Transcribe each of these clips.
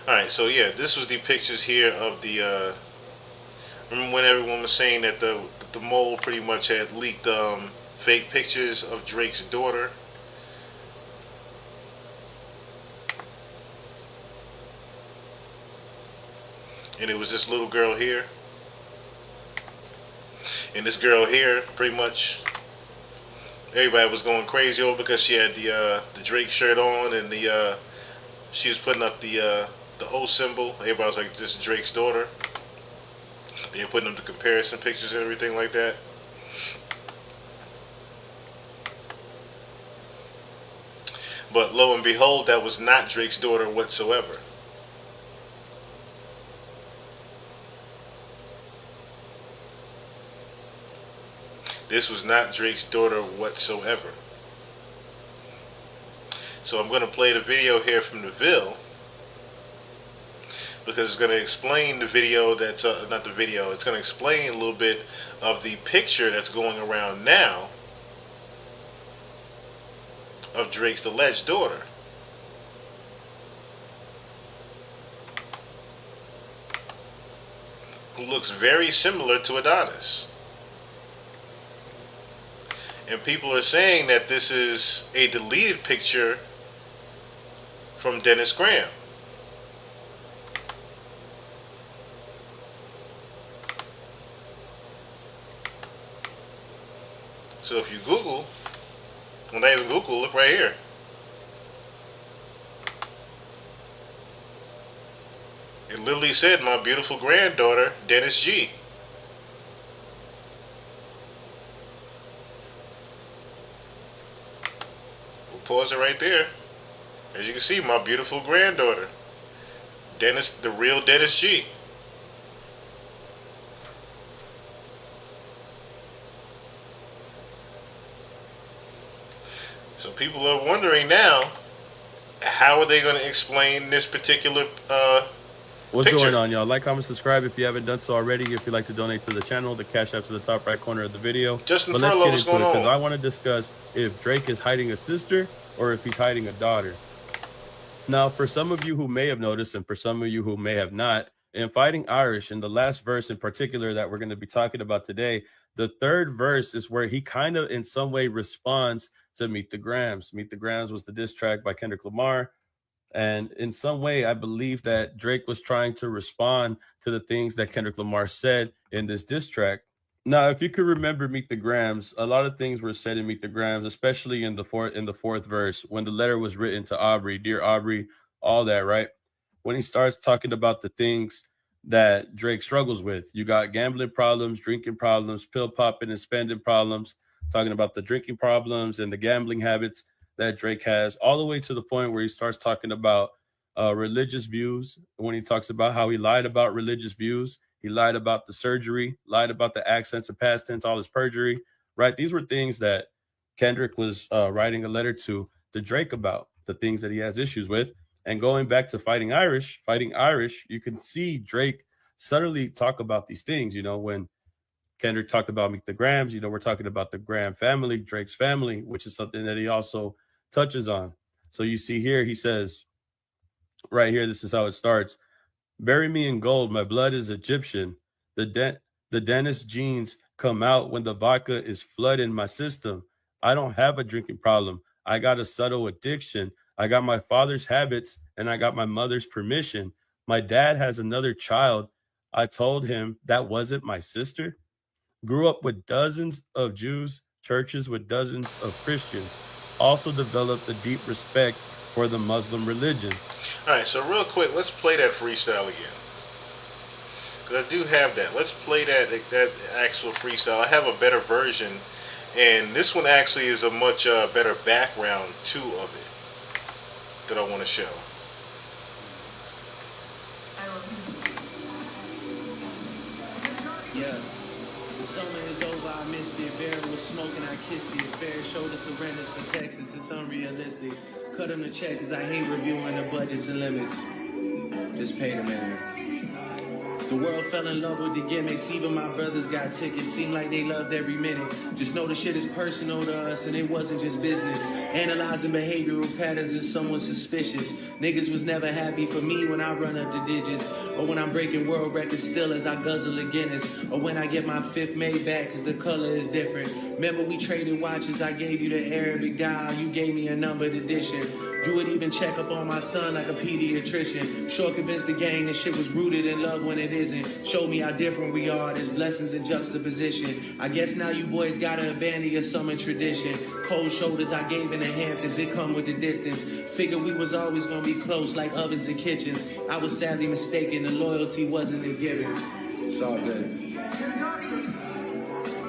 All right, so yeah, this was the pictures here of the. Remember when everyone was saying that the mole pretty much had leaked fake pictures of Drake's daughter, and it was this little girl here, and this girl here pretty much everybody was going crazy over because she had the Drake shirt on and the she was putting up the O symbol. Everybody was like, "This is Drake's daughter." They were putting up the comparison pictures and everything like that. But lo and behold, that was not Drake's daughter whatsoever. This was not Drake's daughter whatsoever. So I'm going to play the video here from the Ville because it's going to explain the video that's not the video. It's going to explain a little bit of the picture that's going around now of Drake's alleged daughter. Who looks very similar to Adonis. And people are saying that this is a deleted picture from Dennis Graham. So if you Google, well, not even Google, look right here. It literally said, "My beautiful granddaughter, Dennis G." We'll pause it right there. As you can see, my beautiful granddaughter, Dennis, the real Dennis G. So people are wondering now, how are they going to explain this particular What's going picture? on, y'all? Like, comment, subscribe if you haven't done so already. If you'd like to donate to the channel, the cash app's to the top right corner of the video. Justin But let's Furlow, get what's into going it because on? I want to discuss if Drake is hiding a sister or if he's hiding a daughter. Now, for some of you who may have noticed, and for some of you who may have not, in Fighting Irish, in the last verse in particular that we're going to be talking about today, the third verse is where he kind of, in some way, responds to Meet the Grams. Meet the Grams was the diss track by Kendrick Lamar. And in some way, I believe that Drake was trying to respond to the things that Kendrick Lamar said in this diss track. Now, if you could remember Meet the Grams, a lot of things were said in Meet the Grams, especially in the fourth verse when the letter was written to Aubrey, dear Aubrey, all that, right? When he starts talking about the things that Drake struggles with, you got gambling problems, drinking problems, pill popping and spending problems, talking about the drinking problems and the gambling habits that Drake has, all the way to the point where he starts talking about religious views. When he talks about how he lied about religious views, he lied about the surgery, lied about the accents and past tense, all his perjury, right? These were things that Kendrick was writing a letter to Drake about, the things that he has issues with. And going back to Fighting Irish, you can see Drake subtly talk about these things. When Kendrick talked about Meet the Grams, we're talking about the Graham family, Drake's family, which is something that he also touches on. So you see here, he says, right here, this is how it starts. Bury me in gold, my blood is Egyptian. The dentist genes come out when the vodka is flooding my system. I don't have a drinking problem. I got a subtle addiction. I got my father's habits and I got my mother's permission. My dad has another child. I told him that wasn't my sister. Grew up with dozens of Jews, churches with dozens of Christians. Also developed a deep respect for the Muslim religion. All right, so real quick, let's play that freestyle again. Cause I do have that. Let's play that actual freestyle. I have a better version, and this one actually is a much better background too of it that I want to show. Yeah. The summer is over, I missed it. Barry was smoking, I kissed it. Fair shoulder surrenders for Texas, it's unrealistic. Cut him the check, cause I hate reviewing the budgets and limits. Just pay the man. The world fell in love with the gimmicks. Even my brothers got tickets. Seemed like they loved every minute. Just know the shit is personal to us and it wasn't just business. Analyzing behavioral patterns is someone suspicious. Niggas was never happy for me when I run up the digits. Or when I'm breaking world records still as I guzzle a Guinness. Or when I get my fifth made back cause the color is different. Remember we traded watches. I gave you the Arabic dial. You gave me a numbered edition. You would even check up on my son like a pediatrician. Sure convinced the gang that shit was rooted in love when it isn't. Showed me how different we are. There's blessings in juxtaposition. I guess now you boys gotta abandon your summer tradition. Cold shoulders I gave in the Hamptons. It come with the distance. Figured we was always gonna be close like ovens and kitchens. I was sadly mistaken. The loyalty wasn't a given. It's all good.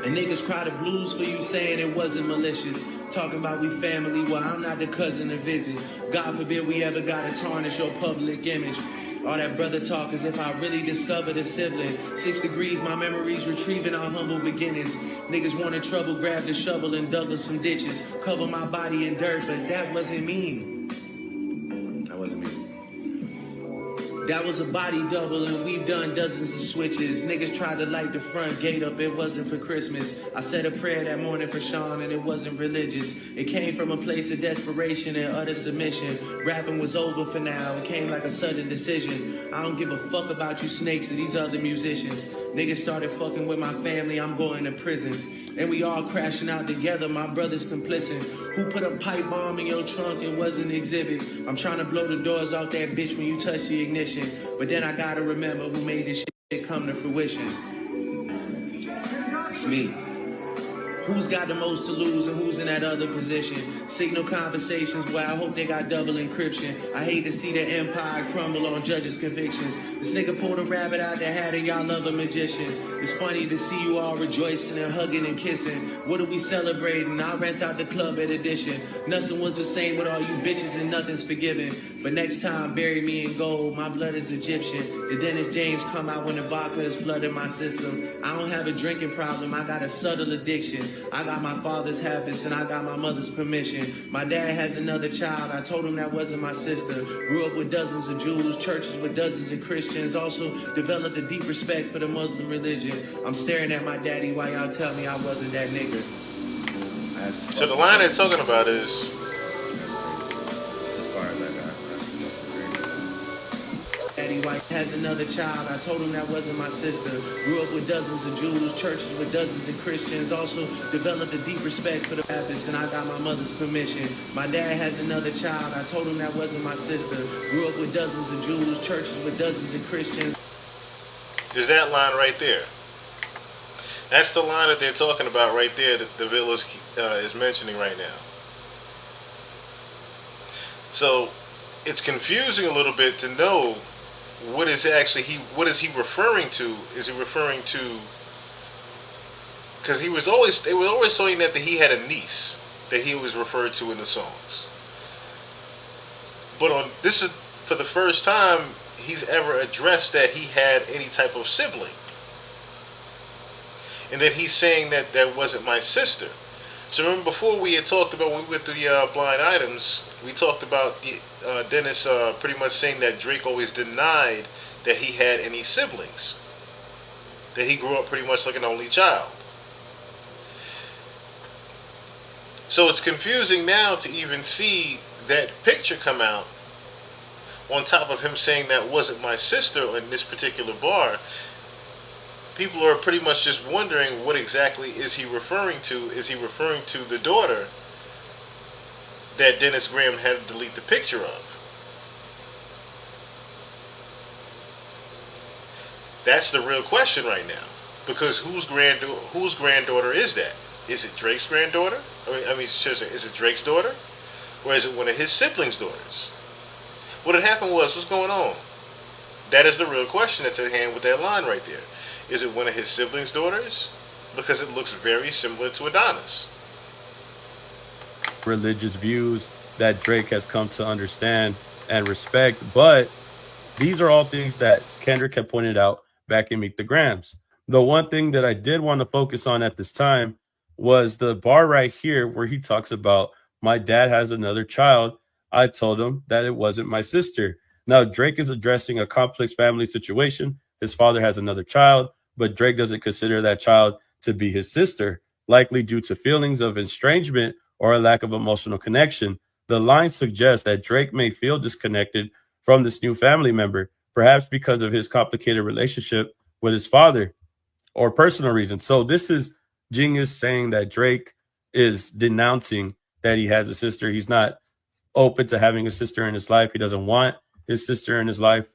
And niggas cry the blues for you saying it wasn't malicious. Talking about we family, well I'm not the cousin to visit. God forbid we ever gotta tarnish your public image. All that brother talk as if I really discovered a sibling. 6 degrees, my memories retrieving our humble beginnings. Niggas wanted trouble, grabbed a shovel and dug up some ditches. Cover my body in dirt, but that wasn't me. That wasn't me. That was a body double and we've done dozens of switches. Niggas tried to light the front gate up, it wasn't for Christmas. I said a prayer that morning for Sean and it wasn't religious. It came from a place of desperation and utter submission. Rapping was over for now, it came like a sudden decision. I don't give a fuck about you snakes or these other musicians. Niggas started fucking with my family, I'm going to prison. And we all crashing out together, my brother's complicit. Who put a pipe bomb in your trunk? It wasn't an exhibit. I'm trying to blow the doors off that bitch when you touch the ignition. But then I gotta remember who made this shit come to fruition. It's me. Who's got the most to lose and who's in that other position? Signal conversations where I hope they got double encryption. I hate to see the empire crumble on judges' convictions. This nigga pulled a rabbit out the hat and y'all love a magician. It's funny to see you all rejoicing and hugging and kissing. What are we celebrating? I'll rent out the club at Edition. Nothing was the same with all you bitches and nothing's forgiven. But next time, bury me in gold. My blood is Egyptian. The Dennis James come out when the vodka is flooding my system. I don't have a drinking problem. I got a subtle addiction. I got my father's habits and I got my mother's permission. My dad has another child. I told him that wasn't my sister. Grew up with dozens of Jews, churches with dozens of Christians. Also developed a deep respect for the Muslim religion. I'm staring at my daddy while y'all tell me I wasn't that nigga. So the line they're talking about is... That's crazy. That's as far as I got. Daddy White has another child. I told him that wasn't my sister. Grew up with dozens of Jews, churches with dozens of Christians. Also developed a deep respect for the Baptists, and I got my mother's permission. My dad has another child. I told him that wasn't my sister. Grew up with dozens of Jews, churches with dozens of Christians. Is that line right there? That's the line that they're talking about right there that the Villa is mentioning right now. So it's confusing a little bit to know what is he referring to? Is he referring to, because they were always saying that he had a niece that he was referred to in the songs. But this is for the first time he's ever addressed that he had any type of sibling. And then he's saying that that wasn't my sister. So remember before we had talked about, when we went through the blind items, we talked about Dennis pretty much saying that Drake always denied that he had any siblings. That he grew up pretty much like an only child. So it's confusing now to even see that picture come out on top of him saying that wasn't my sister in this particular bar. People are pretty much just wondering what exactly is he referring to. Is he referring to the daughter that Dennis Graham had to delete the picture of? That's the real question right now. Because whose granddaughter is that? Is it Drake's granddaughter? Is it Drake's daughter? Or is it one of his siblings' daughters? What had happened what's going on? That is the real question that's at hand with that line right there. Is it one of his siblings' daughters? Because it looks very similar to Adonis. Religious views that Drake has come to understand and respect. But these are all things that Kendrick had pointed out back in Meet the Grams. The one thing that I did want to focus on at this time was the bar right here where he talks about, my dad has another child. I told him that it wasn't my sister. Now, Drake is addressing a complex family situation his father has another child, but Drake doesn't consider that child to be his sister, likely due to feelings of estrangement or a lack of emotional connection. The line suggests that Drake may feel disconnected from this new family member, perhaps because of his complicated relationship with his father or personal reasons. So this is Genius saying that Drake is denouncing that he has a sister. He's not open to having a sister in his life. He doesn't want his sister in his life.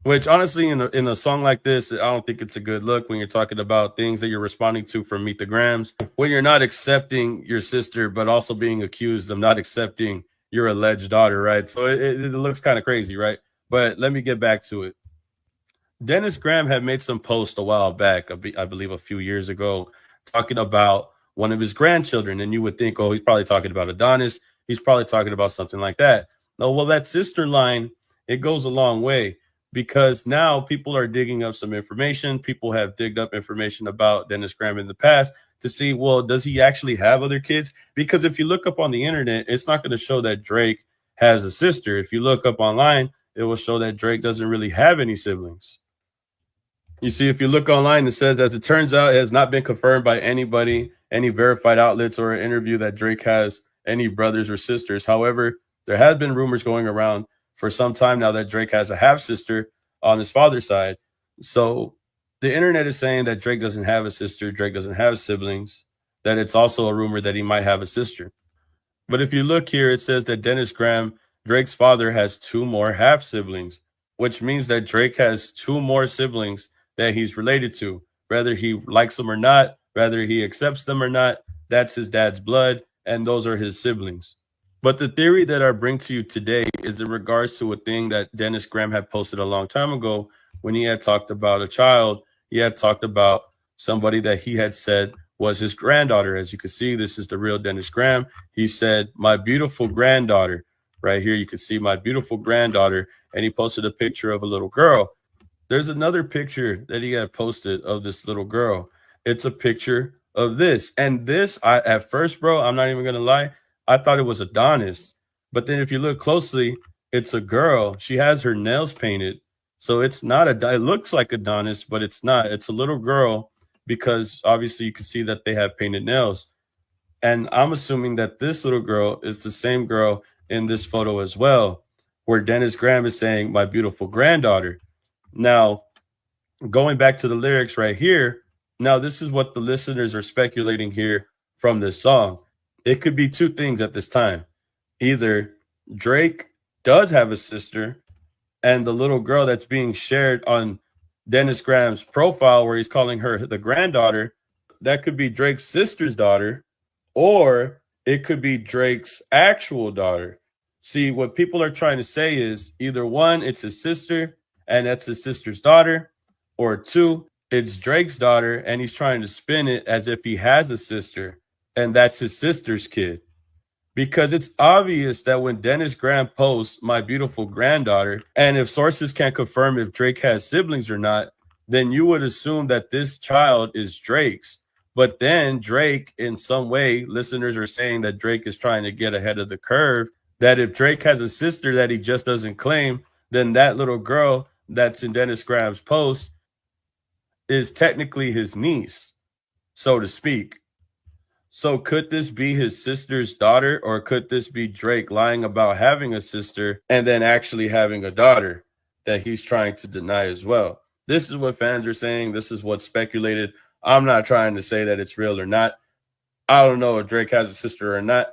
Which honestly, in a song like this, I don't think it's a good look when you're talking about things that you're responding to from Meet the Grams. When you're not accepting your sister, but also being accused of not accepting your alleged daughter, right? So it looks kind of crazy, right? But let me get back to it. Dennis Graham had made some post a while back, I believe a few years ago, talking about one of his grandchildren. And you would think, oh, he's probably talking about Adonis. He's probably talking about something like that. No, well, that sister line, it goes a long way, because now people are digging up some information. People have digged up information about Dennis Graham in the past to see, well, does he actually have other kids? Because if you look up on the internet, it's not going to show that Drake has a sister. If you look up online, it will show that Drake doesn't really have any siblings. You see, if you look online, it says, as it turns out, it has not been confirmed by anybody, any verified outlets or an interview that Drake has any brothers or sisters. However, there has been rumors going around for some time now that Drake has a half sister on his father's side. So the internet is saying that Drake doesn't have a sister, Drake doesn't have siblings, that it's also a rumor that he might have a sister. But if you look here, it says that Dennis Graham, Drake's father, has 2 more half siblings, which means that Drake has 2 more siblings that he's related to, whether he likes them or not, whether he accepts them or not. That's his dad's blood, and those are his siblings. But the theory that I bring to you today is in regards to a thing that Dennis Graham had posted a long time ago when he had talked about a child. He had talked about somebody that he had said was his granddaughter. As you can see, this is the real Dennis Graham. He said, my beautiful granddaughter. Right here, you can see my beautiful granddaughter. And he posted a picture of a little girl. There's another picture that he had posted of this little girl. It's a picture of this. And this, at first, bro, I'm not even going to lie, I thought it was Adonis. But then if you look closely, it's a girl. She has her nails painted. So it's not it looks like Adonis, but it's not. It's a little girl, because obviously you can see that they have painted nails. And I'm assuming that this little girl is the same girl in this photo as well, where Dennis Graham is saying, my beautiful granddaughter. Now, going back to the lyrics right here, now this is what the listeners are speculating here from this song. It could be 2 things at this time. Either Drake does have a sister, and the little girl that's being shared on Dennis Graham's profile, where he's calling her the granddaughter, that could be Drake's sister's daughter, or it could be Drake's actual daughter. See, what people are trying to say is either 1, it's his sister, and that's his sister's daughter, or 2, it's Drake's daughter, and he's trying to spin it as if he has a sister, and that's his sister's kid. Because it's obvious that when Dennis Graham posts my beautiful granddaughter, and if sources can't confirm if Drake has siblings or not, then you would assume that this child is Drake's. But then Drake, in some way, listeners are saying that Drake is trying to get ahead of the curve, that if Drake has a sister that he just doesn't claim, then that little girl that's in Dennis Graham's post is technically his niece, so to speak. So could this be his sister's daughter, or could this be Drake lying about having a sister and then actually having a daughter that he's trying to deny as well? This is what fans are saying. This is what's speculated. I'm not trying to say that it's real or not. I don't know if Drake has a sister or not,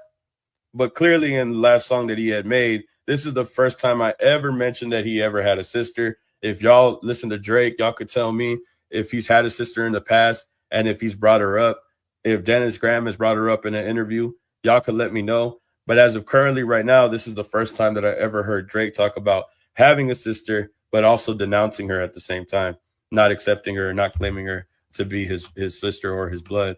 but clearly in the last song that he had made, this is the first time I ever mentioned that he ever had a sister. If y'all listen to Drake, y'all could tell me if he's had a sister in the past and if he's brought her up. If Dennis Graham has brought her up in an interview, y'all could let me know. But as of currently right now, this is the first time that I ever heard Drake talk about having a sister, but also denouncing her at the same time, not accepting her, not claiming her to be his sister or his blood.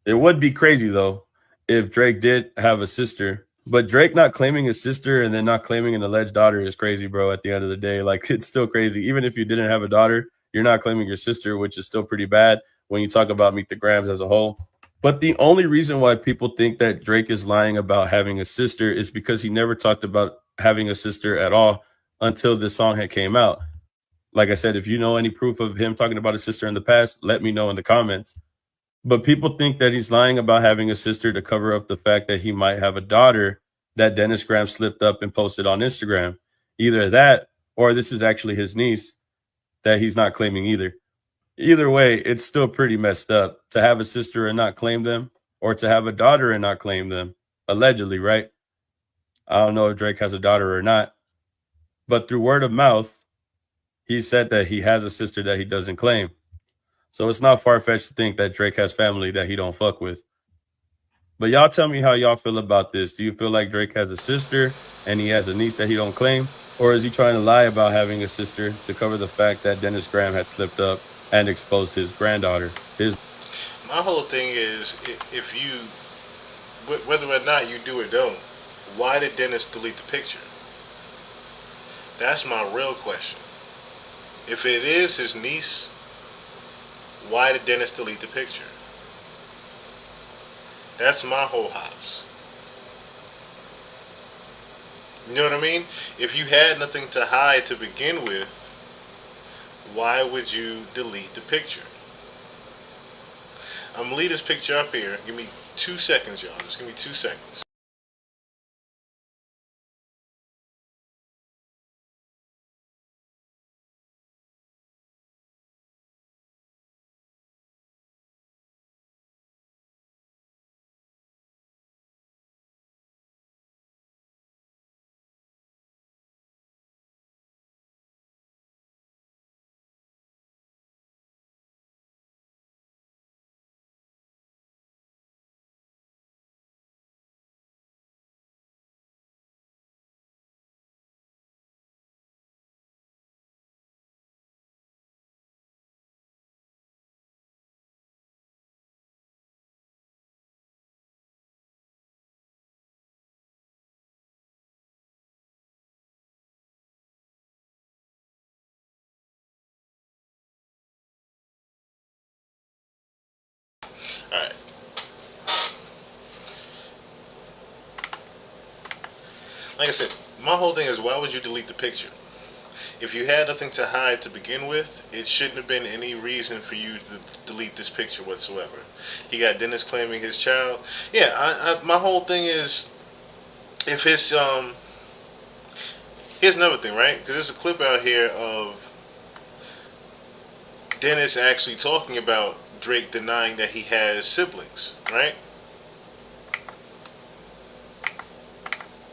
It would be crazy, though, if Drake did have a sister. But Drake not claiming his sister and then not claiming an alleged daughter is crazy, bro, at the end of the day. Like, it's still crazy. Even if you didn't have a daughter, you're not claiming your sister, which is still pretty bad when you talk about Meet the Grams as a whole. But the only reason why people think that Drake is lying about having a sister is because he never talked about having a sister at all until this song had came out. Like I said, if you know any proof of him talking about his sister in the past, let me know in the comments. But people think that he's lying about having a sister to cover up the fact that he might have a daughter that Dennis Graham slipped up and posted on Instagram. Either that, or this is actually his niece that he's not claiming either. Either way, it's still pretty messed up to have a sister and not claim them, or to have a daughter and not claim them. Allegedly, right? I don't know if Drake has a daughter or not, but through word of mouth, he said that he has a sister that he doesn't claim. So it's not far-fetched to think that Drake has family that he don't fuck with. But y'all tell me how y'all feel about this. Do you feel like Drake has a sister and he has a niece that he don't claim? Or is he trying to lie about having a sister to cover the fact that Dennis Graham had slipped up and exposed his granddaughter? My whole thing is, if you, whether or not you do or don't, why did Dennis delete the picture? That's my real question. If it is his niece, why did Dennis delete the picture? That's my whole hops. You know what I mean? If you had nothing to hide to begin with, why would you delete the picture? I'm going to leave this picture up here. Give me 2 seconds, y'all. Just give me 2 seconds. Alright. Like I said, my whole thing is, why would you delete the picture? If you had nothing to hide to begin with, it shouldn't have been any reason for you to delete this picture whatsoever. He got Dennis claiming his child. Yeah, my whole thing is, if his, here's another thing, right? Because there's a clip out here of Dennis actually talking about Drake denying that he has siblings, right?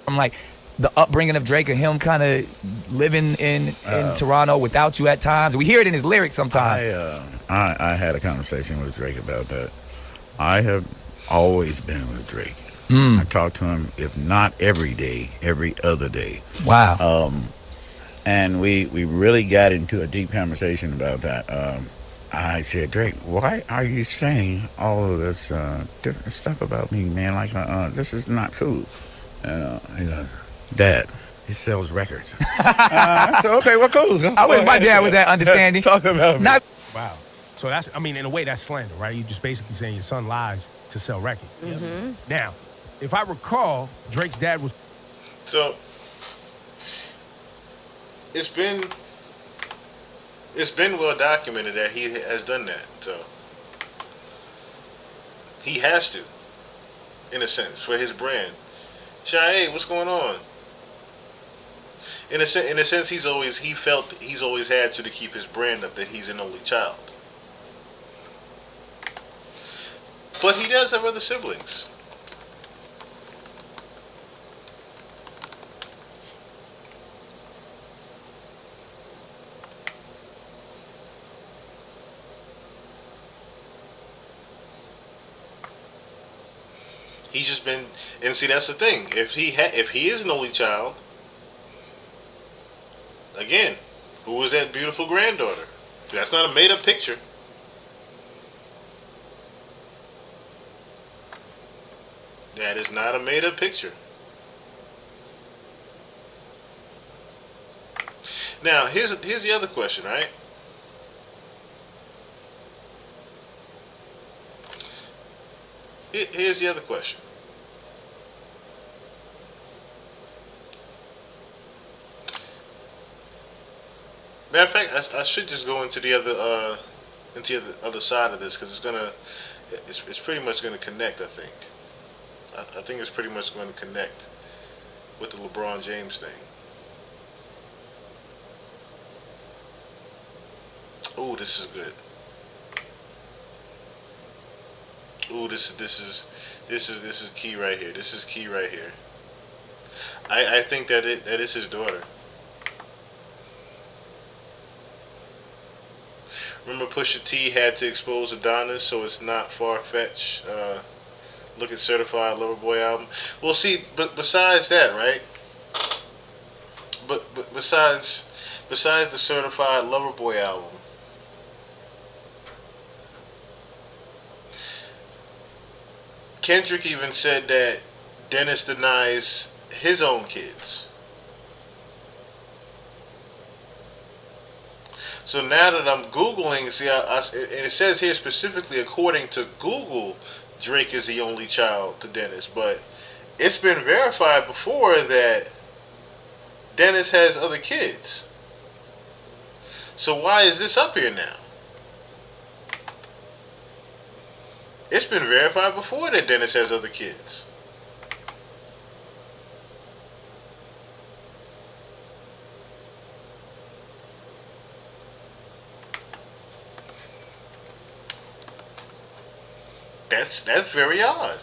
I'm like, the upbringing of Drake and him kind of living in Toronto without you at times. We hear it in his lyrics sometimes. I had a conversation with Drake about that. I have always been with Drake. I talk to him, if not every day, every other day. Wow. And we really got into a deep conversation about that. I said, Drake, why are you saying all of this different stuff about me, man? Like, this is not cool. And he goes, Dad, he sells records. So, okay, well, cool. I wish my dad was that understanding. Talk about me. Wow. So that's, I mean, in a way, that's slander, right? You just basically saying your son lies to sell records. Now, if I recall, Drake's dad was... So, it's been well documented that he has done that. So, he has to, in a sense, for his brand. Shy, what's going on? In a sense, he's always had to keep his brand up, that he's an only child. But he does have other siblings. He's just been, and see, that's the thing. If he is an only child, again, who was that beautiful granddaughter? That's not a made-up picture. That is not a made-up picture. Now, here's the other question, right? Here's the other question. Matter of fact, I should just go into the other side of this because it's pretty much gonna connect. I think. I think it's pretty much going to connect with the LeBron James thing. Oh, this is good. Oh, this is key right here. This is key right here. I think that is his daughter. Remember, Pusha T had to expose Adonis, so it's not far fetched. Look at Certified Lover Boy album. Well, see, but besides that, right? But besides the Certified Lover Boy album, Kendrick even said that Dennis denies his own kids. So now that I'm Googling, see, and it says here specifically, according to Google, Drake is the only child to Dennis. But it's been verified before that Dennis has other kids. So why is this up here now? It's been verified before that Dennis has other kids. That's very odd.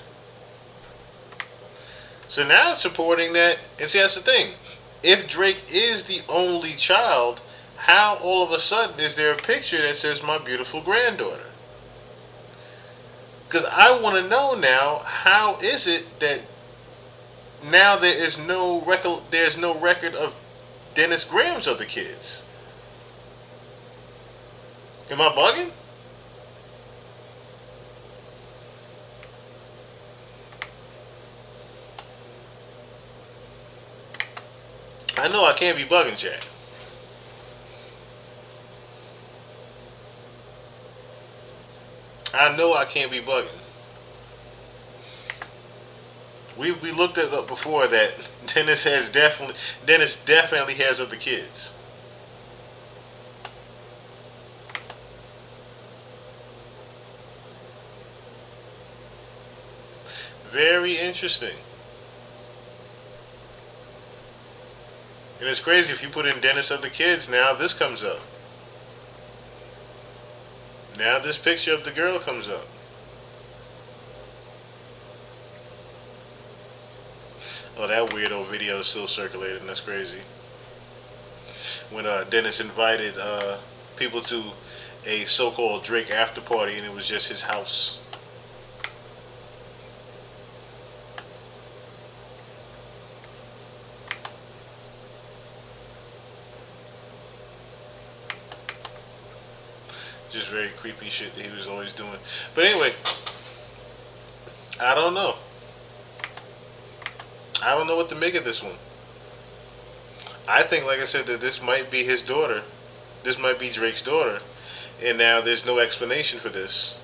So now it's supporting that, and see, that's the thing. If Drake is the only child, how all of a sudden is there a picture that says my beautiful granddaughter? Because I want to know now, how is it that now there's no record of Dennis Graham's other kids? Am I bugging? I know I can't be bugging, Jack. I know I can't be bugging. We looked it up before that Dennis definitely has other kids. Very interesting. And it's crazy, if you put in Dennis other kids, now this comes up. Now this picture of the girl comes up. Oh, that weirdo video is still circulating. That's crazy. When Dennis invited people to a so-called Drake after party, and it was just his house. Just very creepy shit that he was always doing. But anyway, I don't know. I don't know what to make of this one. I think, like I said, that this might be his daughter. This might be Drake's daughter. And now there's no explanation for this.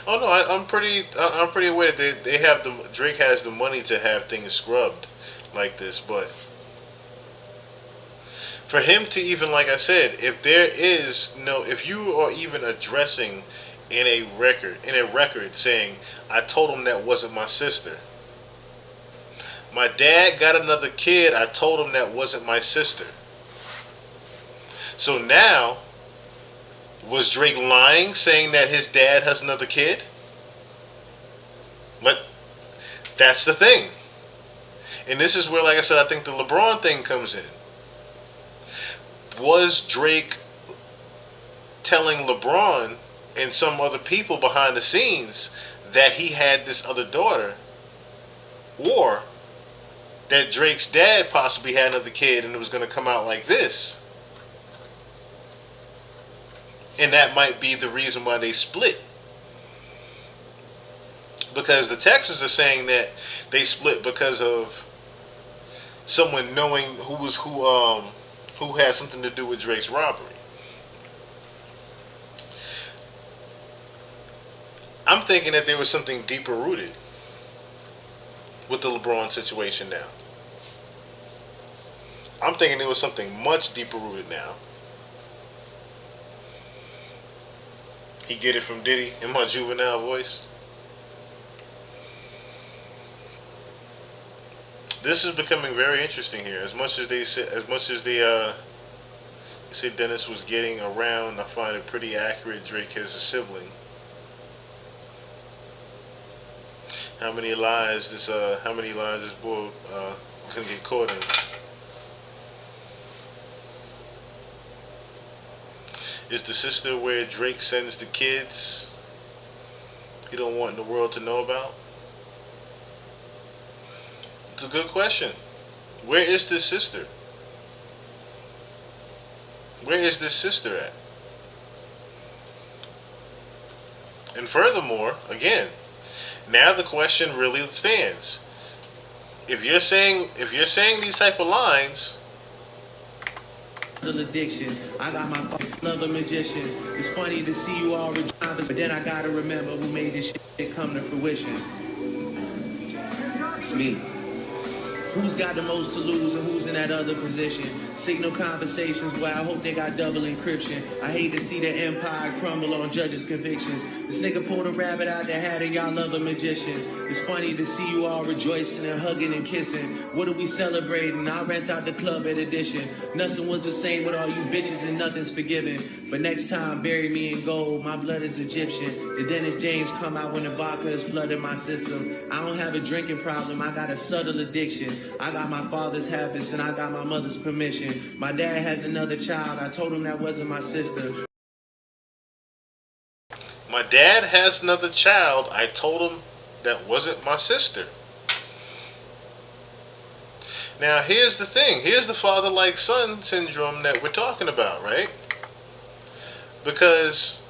Oh no, I'm pretty aware that they have Drake has the money to have things scrubbed like this, but for him to even, like I said, if you are even addressing in a record saying, I told him that wasn't my sister. My dad got another kid, I told him that wasn't my sister. So now, was Drake lying saying that his dad has another kid? But that's the thing. And this is where, like I said, I think the LeBron thing comes in. Was Drake telling LeBron and some other people behind the scenes that he had this other daughter, or that Drake's dad possibly had another kid and it was going to come out like this? And that might be the reason why they split. Because the Texans are saying that they split because of someone knowing who had something to do with Drake's robbery. I'm thinking that there was something deeper rooted with the LeBron situation now. I'm thinking it was something much deeper rooted now. He get it from Diddy in my juvenile voice. This is becoming very interesting here. As much as they say Dennis was getting around, I find it pretty accurate. Drake has a sibling. How many lies this boy can get caught in? Is the sister where Drake sends the kids he don't want the world to know about? It's a good question. Where is this sister? Where is this sister at? And furthermore, again, now the question really stands. If you're saying these type of lines, addiction. I got my love a magician. It's funny to see you all rejoice, but then I gotta remember who made this shit come to fruition. It's me. Who's got the most to lose and who's in that other position? Signal conversations where I hope they got double encryption. I hate to see the empire crumble on judges' convictions. This nigga pulled a rabbit out the hat and y'all love a magician. It's funny to see you all rejoicing and hugging and kissing. What are we celebrating? I'll rent out the club at addition. Nothing was the same with all you bitches and nothing's forgiven. But next time, bury me in gold. My blood is Egyptian. The Dennis James come out when the vodka is flooding my system. I don't have a drinking problem. I got a subtle addiction. I got my father's habits and I got my mother's permission. My dad has another child. I told him that wasn't my sister. my dad has another child. I told him that wasn't my sister. Now, here's the thing. Here's the father-like-son syndrome that we're talking about, right? Because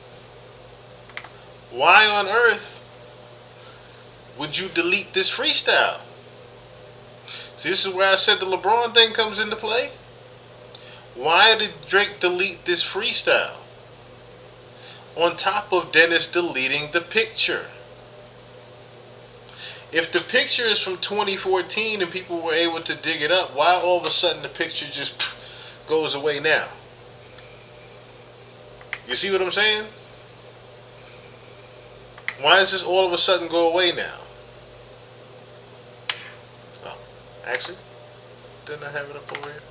why on earth would you delete this freestyle? See, this is where I said the LeBron thing comes into play. Why did Drake delete this freestyle? On top of Dennis deleting the picture. If the picture is from 2014 and people were able to dig it up, why all of a sudden the picture just goes away now? You see what I'm saying? Why does this all of a sudden go away now? Oh, actually, didn't I have it up over here?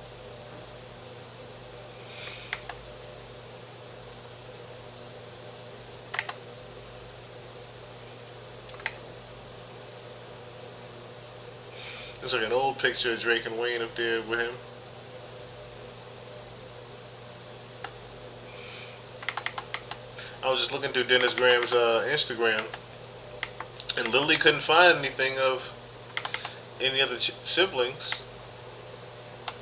It's like an old picture of Drake and Wayne up there with him. I was just looking through Dennis Graham's Instagram and literally couldn't find anything of any other siblings.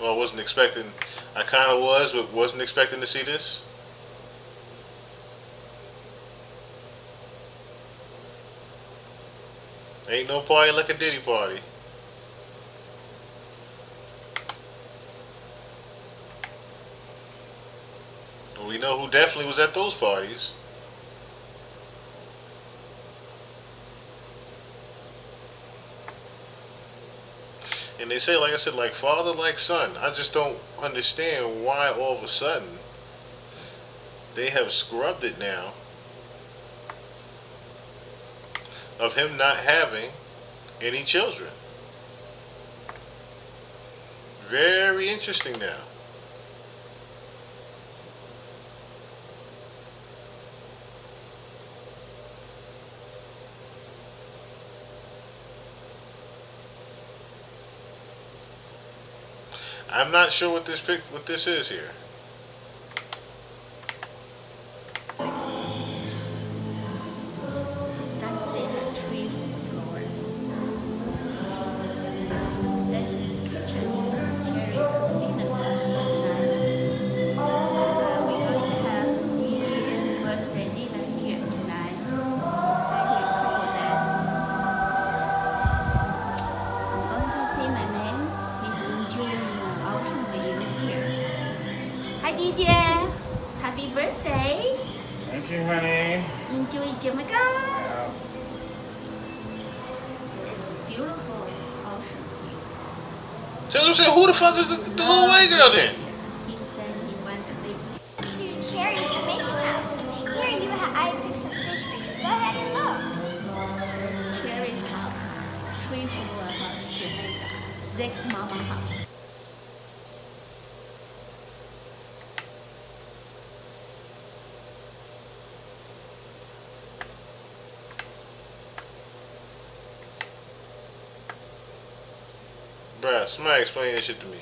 Well, I wasn't expecting. I kind of was, but wasn't expecting to see this. Ain't no party like a Diddy party. We know who definitely was at those parties. And they say, like I said, like father, like son. I just don't understand why all of a sudden they have scrubbed it now of him not having any children. Very interesting now. I'm not sure what this is here. That's the tree floors. This is the kitchen. Carry cooking the nice. We're going to have the birthday dinner here tonight. Stay here a couple days. I'm going to see my man. He's enjoying awesome view here. Hi DJ, happy birthday. Thank you, honey. Enjoy Jamaica. It's beautiful ocean. So I'm saying, who the fuck is the little white girl then? He said he wanted to live To Cherry Jamaican house. Here I picked some fish for you. Go ahead and look. There's Cherry's house, 3 floor above Jamaica. Dick's mama house. Bruh, somebody explain that shit to me.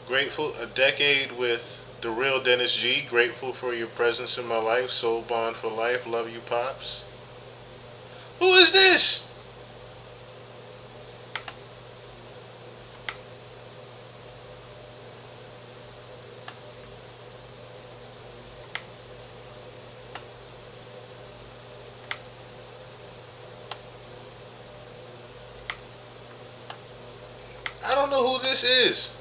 Grateful, a decade with the real Dennis G. Grateful for your presence in my life. Soul bond for life. Love you, Pops. Who is this? I don't know who this is,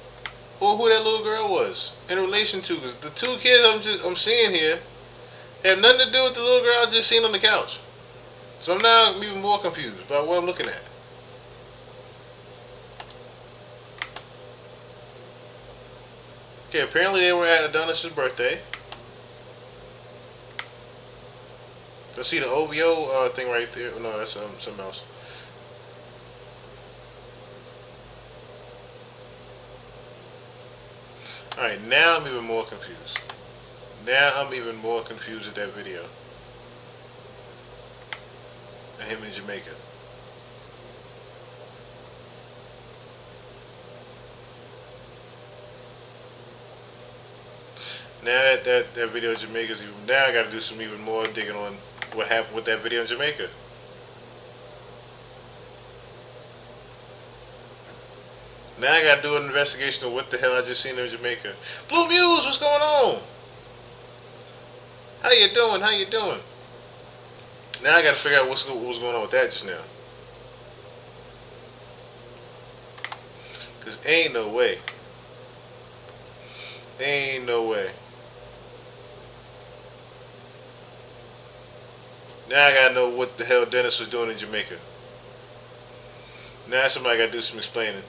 or who that little girl was in relation to. Cause the two kids I'm seeing here have nothing to do with the little girl I just seen on the couch. So I'm now even more confused about what I'm looking at. Okay, apparently they were at Adonis' birthday. I see the OVO thing right there. No, that's something else. Alright, now I'm even more confused. Now I'm even more confused at that video. And him in Jamaica. Now that video in Jamaica is even, now I gotta do some even more digging on what happened with that video in Jamaica. Now I gotta do an investigation of what the hell I just seen in Jamaica. Blue Muse, what's going on? How you doing? How you doing? Now I gotta figure out what was going on with that just now. Cause ain't no way. Ain't no way. Now I gotta know what the hell Dennis was doing in Jamaica. Now somebody gotta do some explaining.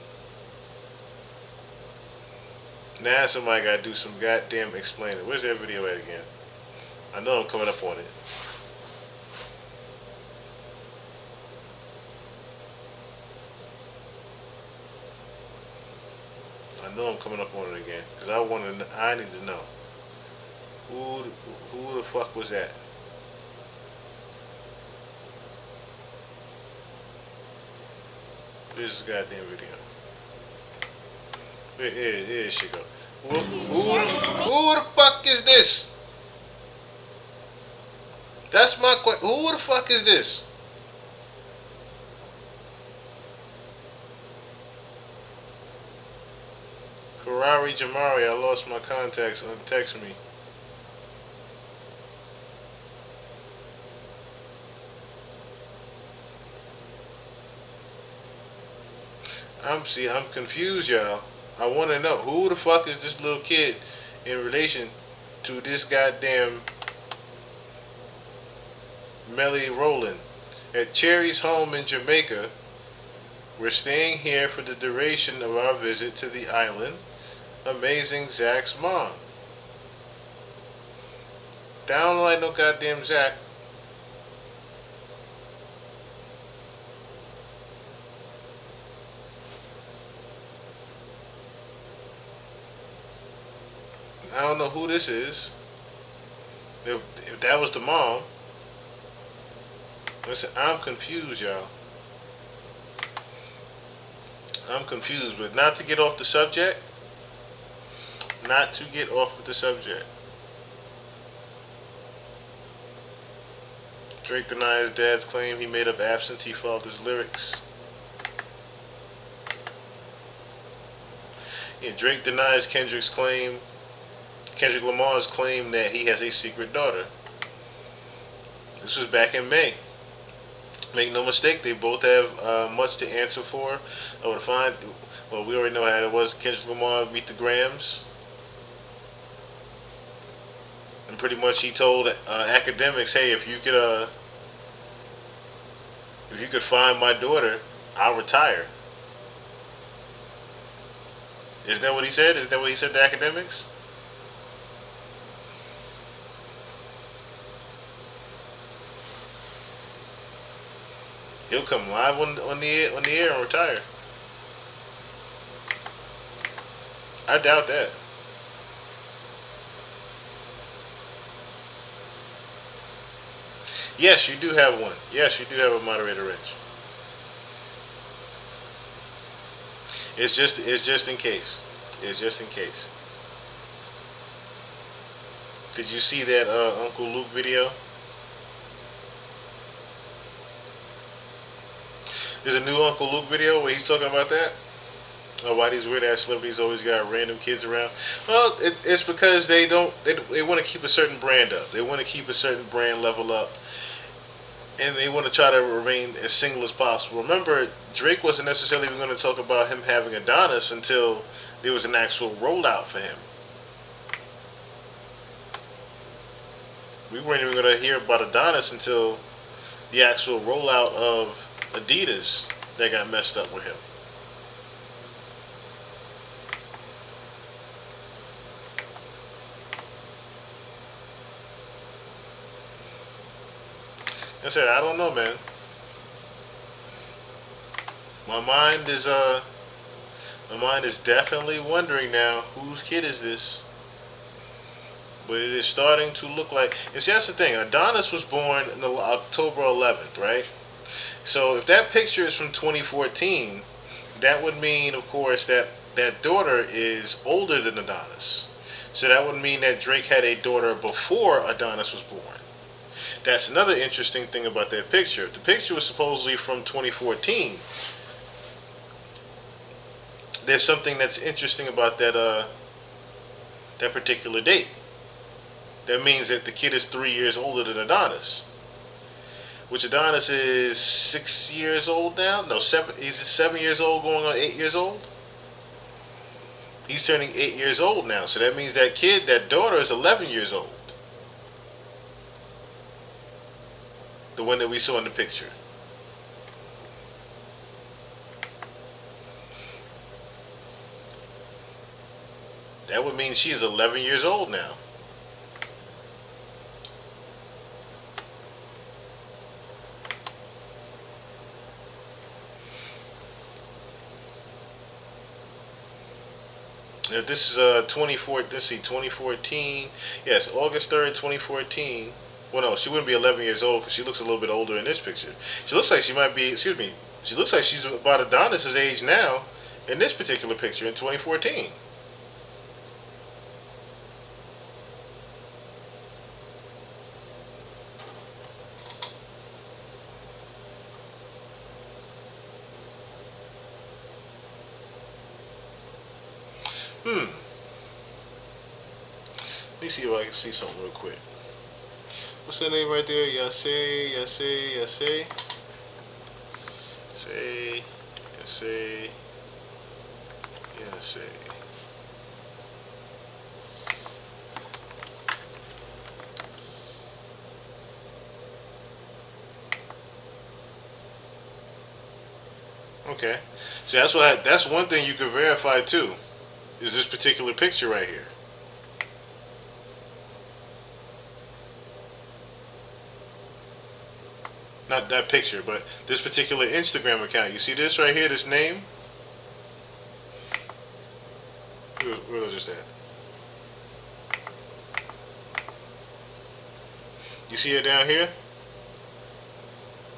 Now somebody gotta do some goddamn explaining. Where's that video at again? I know I'm coming up on it. I know I'm coming up on it again because I need to know who the fuck was that? This goddamn video. Here she go. Who the fuck is this? That's my question. Who the fuck is this? Ferrari Jamari, I lost my contacts. Untext me. I'm confused, y'all. I want to know who the fuck is this little kid in relation to this goddamn Melly Rowland at Cherry's home in Jamaica. We're staying here for the duration of our visit to the island. Amazing Zach's mom. Down like no goddamn Zach. I don't know who this is. If that was the mom. Listen, I'm confused, y'all. I'm confused, but not to get off the subject. Not to get off of the subject. Drake denies dad's claim he made up absence. He followed his lyrics. Yeah, Drake denies Kendrick Lamar's claim that he has a secret daughter. This was back in May. Make no mistake, they both have much to answer for. We already know how it was. Kendrick Lamar meet the Grams. And pretty much he told academics, hey, if you could If you could find my daughter, I'll retire. Isn't that what he said? Isn't that what he said to academics? He'll come live on the air and retire. I doubt that. Yes, you do have one. Yes, you do have a moderator wrench. It's just in case. It's just in case. Did you see that Uncle Luke video? There's a new Uncle Luke video where he's talking about that. Why these weird ass celebrities always got random kids around? Well, it's because they want to keep a certain brand up. They want to keep a certain brand level up, and they want to try to remain as single as possible. Remember, Drake wasn't necessarily even going to talk about him having Adonis until there was an actual rollout for him. We weren't even going to hear about Adonis until the actual rollout of Adidas that got messed up with him. I said, I don't know, man. My mind is definitely wondering now, whose kid is this? But it is starting to look like. And see, that's the thing. Adonis was born on October 11th, right? So if that picture is from 2014, that would mean, of course, that that daughter is older than Adonis. So that would mean that Drake had a daughter before Adonis was born. That's another interesting thing about that picture. The picture was supposedly from 2014. There's something that's interesting about that particular date. That means that the kid is 3 years older than Adonis. Which Adonis is 6 years old now? No, 7. He's 7 years old, going on 8 years old. He's turning 8 years old now. So that means that kid, that daughter, is 11 years old. The one that we saw in the picture. That would mean she is 11 years old now. Now this is 2014. Yes, August 3rd, 2014. Well, no, she wouldn't be 11 years old because she looks a little bit older in this picture. She looks like she might be, excuse me, she looks like she's about Adonis' age now in this particular picture in 2014. Let me see if I can see something real quick. What's that name right there? Yase. Okay. So that's one thing you can verify too. Is this particular picture right here. Not that picture, but this particular Instagram account. You see this right here, this name? Where was this at? You see it down here?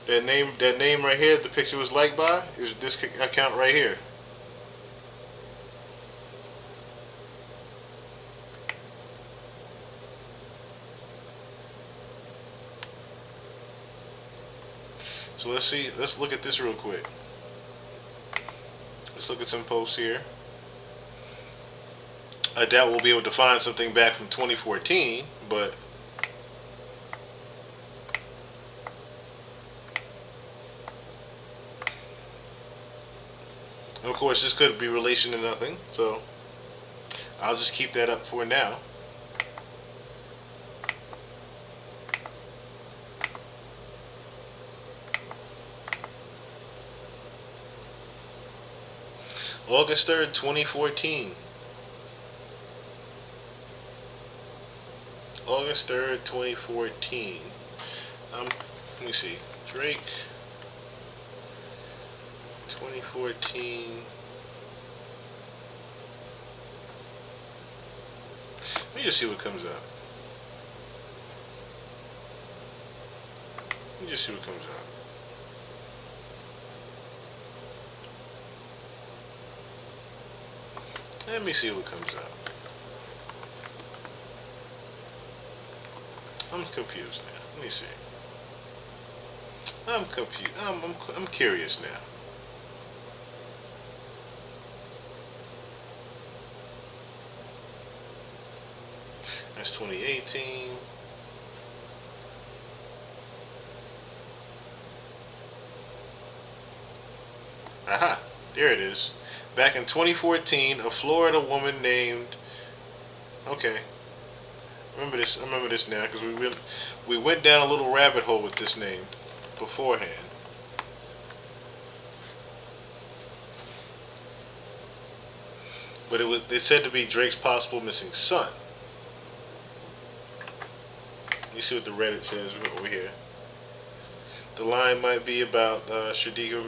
That name right here, the picture was liked by, is this account right here. So let's look at this real quick. Let's look at some posts here. I doubt we'll be able to find something back from 2014, but of course this could be relation to nothing, so I'll just keep that up for now. August 3rd, 2014. August 3rd, 2014. Let me see. Drake, 2014. Let me just see what comes up. Let me just see what comes up. Let me see what comes up. I'm confused now. Let me see. I'm confused. I'm curious now. That's 2018. Aha, there it is. Back in 2014, a Florida woman named. Okay, I remember this now because we went down a little rabbit hole with this name beforehand. But it's said to be Drake's possible missing son. You see what the Reddit says over here. The line might be about Shadika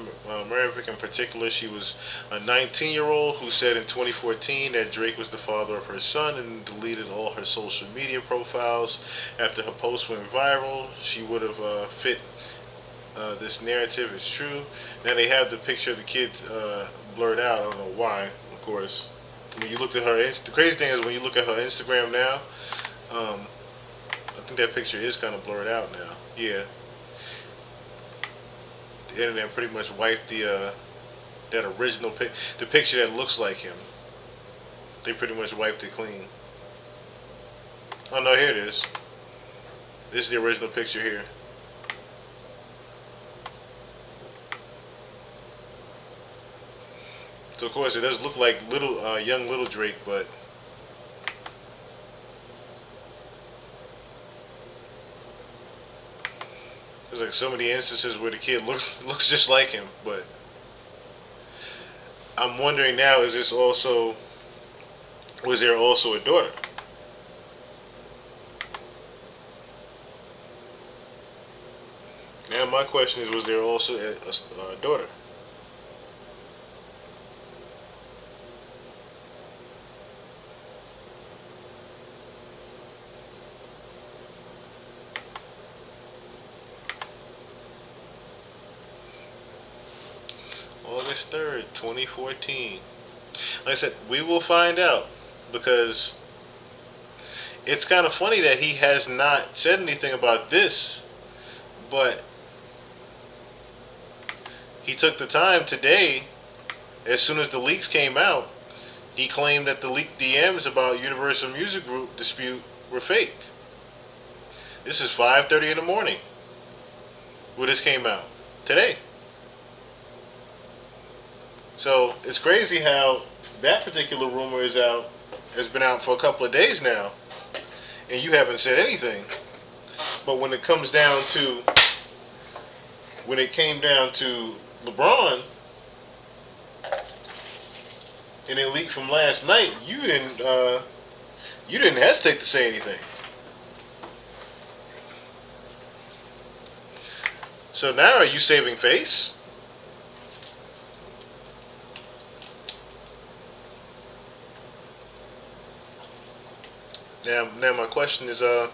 Murry in particular. She was a 19-year-old who said in 2014 that Drake was the father of her son and deleted all her social media profiles after her post went viral. She would have fit this narrative. It's true. Now they have the picture of the kid blurred out. I don't know why, of course. When you looked at her, the crazy thing is when you look at her Instagram now, I think that picture is kind of blurred out now. Yeah. The internet pretty much wiped the that original the picture that looks like him. They pretty much wiped it clean. Oh no, here it is. This is the original picture here. So of course it does look like young little Drake, but there's like so many instances where the kid looks just like him. But I'm wondering now, was there also a daughter? Now my question is, was there also a daughter? August 3rd, 2014. Like I said, we will find out, because it's kind of funny that he has not said anything about this, but he took the time today, as soon as the leaks came out, he claimed that the leaked DMs about Universal Music Group dispute were fake. This is 5:30 in the morning when this came out today. So it's crazy how that particular rumor has been out for a couple of days now, and you haven't said anything. But when it came down to LeBron, and it leaked from last night, you didn't hesitate to say anything. So now, are you saving face? Now my question is, now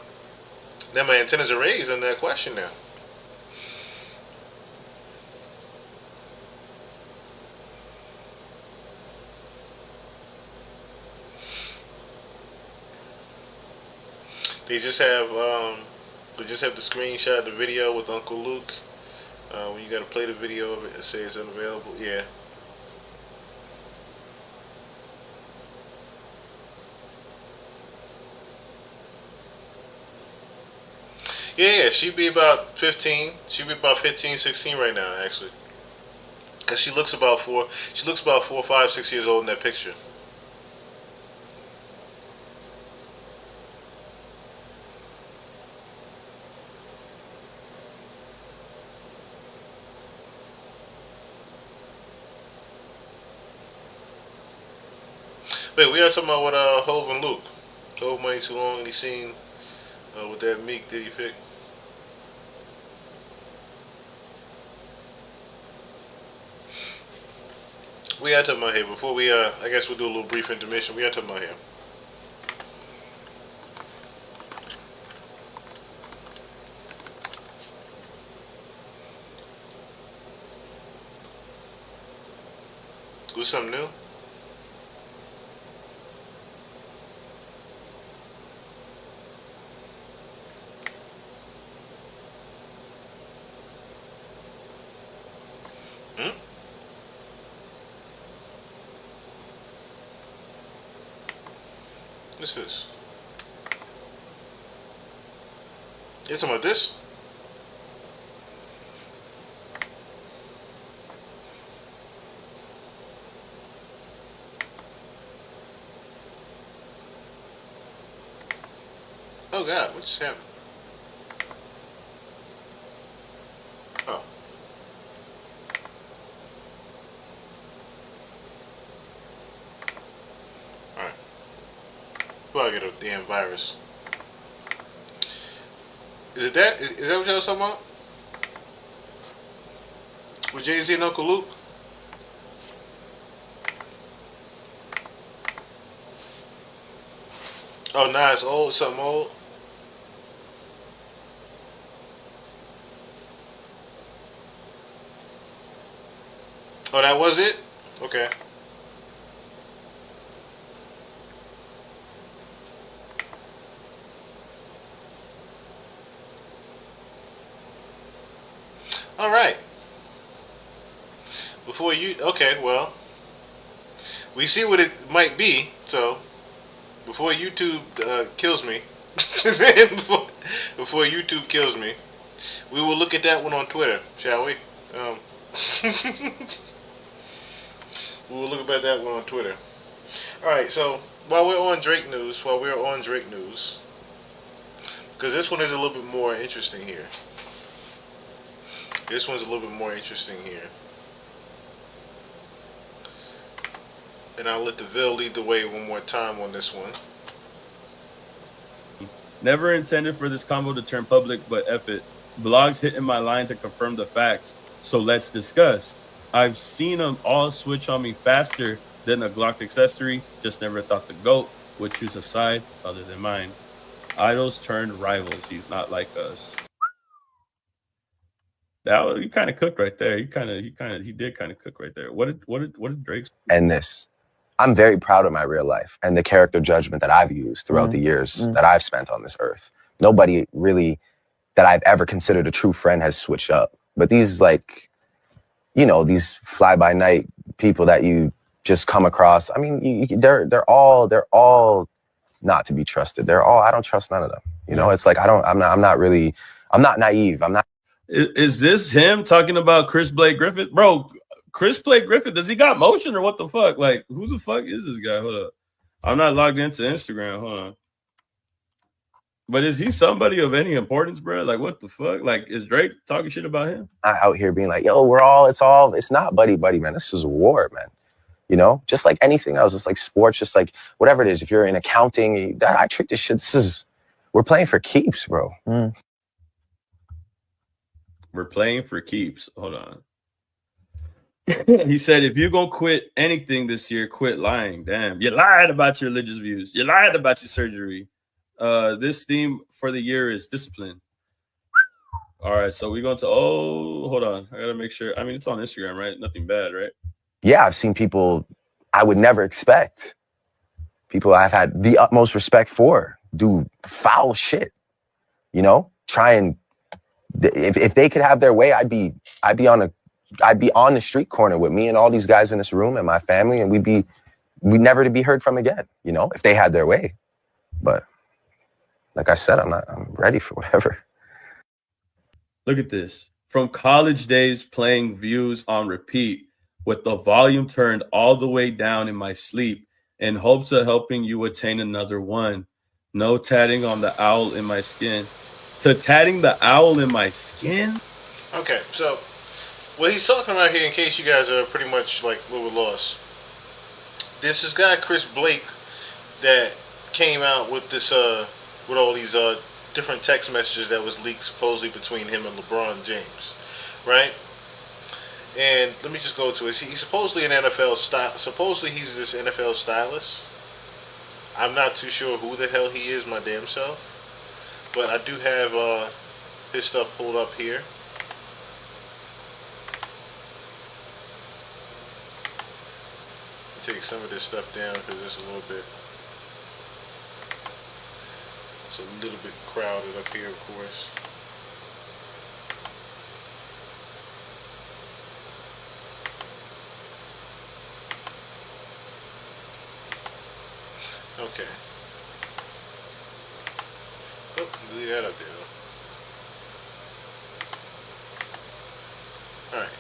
my antennas are raised on that question now. They just have the screenshot of the video with Uncle Luke. When you gotta play the video of it, it says unavailable. Yeah. Yeah, she'd be about 15. She'd be about 15, 16 right now, actually. Cause she looks about 4, 5, 6 years old in that picture. Wait, we are talking about what Hov and Luke. Hov Money Too Long, and he seen with that Meek did he pick? We are talking about here before we I guess we'll do a little brief intermission. We are talking about here. Was something new? Hmm? What's this? You talking about this? Oh God, what just happened? Oh. Alright. Well, I get a damn virus. Is that what y'all was talking about? With Jay-Z and Uncle Luke? Oh, nah, it's old, something old. Oh, that was it? Okay. All right. Before you, okay, well, we see what it might be. So, before YouTube kills me, before YouTube kills me, we will look at that one on Twitter, shall we? We will look at that one on Twitter. All right. So while we're on Drake news, because this one is a little bit more interesting here. This one's a little bit more interesting here. And I'll let the Ville lead the way one more time on this one. Never intended for this combo to turn public, but F it. Blogs hitting my line to confirm the facts. So let's discuss. I've seen them all switch on me faster than a Glock accessory. Just never thought the GOAT would choose a side other than mine. Idols turned rivals. He's not like us. That you kind of cooked right there. He did kind of cook right there. What did Drake say? And this, I'm very proud of my real life and the character judgment that I've used throughout the years that I've spent on this earth. Nobody really that I've ever considered a true friend has switched up. But these, like, you know, these fly-by-night people that you just come across, I mean, they're all not to be trusted. I don't trust none of them. You know, it's like, I'm not naive. I'm not. Is this him talking about Blake Griffith? Bro, Blake Griffith, does he got motion or what the fuck? Like, who the fuck is this guy? Hold up. I'm not logged into Instagram. Hold on. But is he somebody of any importance, bro? Like, what the fuck? Like, is Drake talking shit about him? Out here being like, yo, it's not buddy, man. This is war, man. You know, just like anything else. It's like sports, just like whatever it is. If you're in accounting, I treat this shit. We're playing for keeps, bro. We're playing for keeps. Hold on. He said, if you're going to quit anything this year, quit lying. Damn. You lied about your religious views. You lied about your surgery. This theme for the year is discipline. All right. So we're going to, hold on. I got to make sure. I mean, it's on Instagram, right? Nothing bad, right? Yeah, I've seen people I would never expect. People I've had the utmost respect for do foul shit. You know, try and if they could have their way, I'd be on the street corner with me and all these guys in this room and my family, and we'd never to be heard from again, you know, if they had their way. But like I said, I'm ready for whatever. Look at this. From college days playing Views on repeat with the volume turned all the way down in my sleep in hopes of helping you attain another one. No tatting on the owl in my skin. To tatting the owl in my skin? Okay, so what he's talking about here, in case you guys are pretty much like a little lost, There's this guy Chris Blake that came out with this with all these different text messages that was leaked supposedly between him and LeBron James, right? And let me just go to it. He's supposedly an NFL style. Supposedly he's this NFL stylist. I'm not too sure who the hell he is, my damn self. But I do have his stuff pulled up here. Take some of this stuff down because it's a little bit crowded up here, of course. Okay. Oh, leave that up there though. Alright.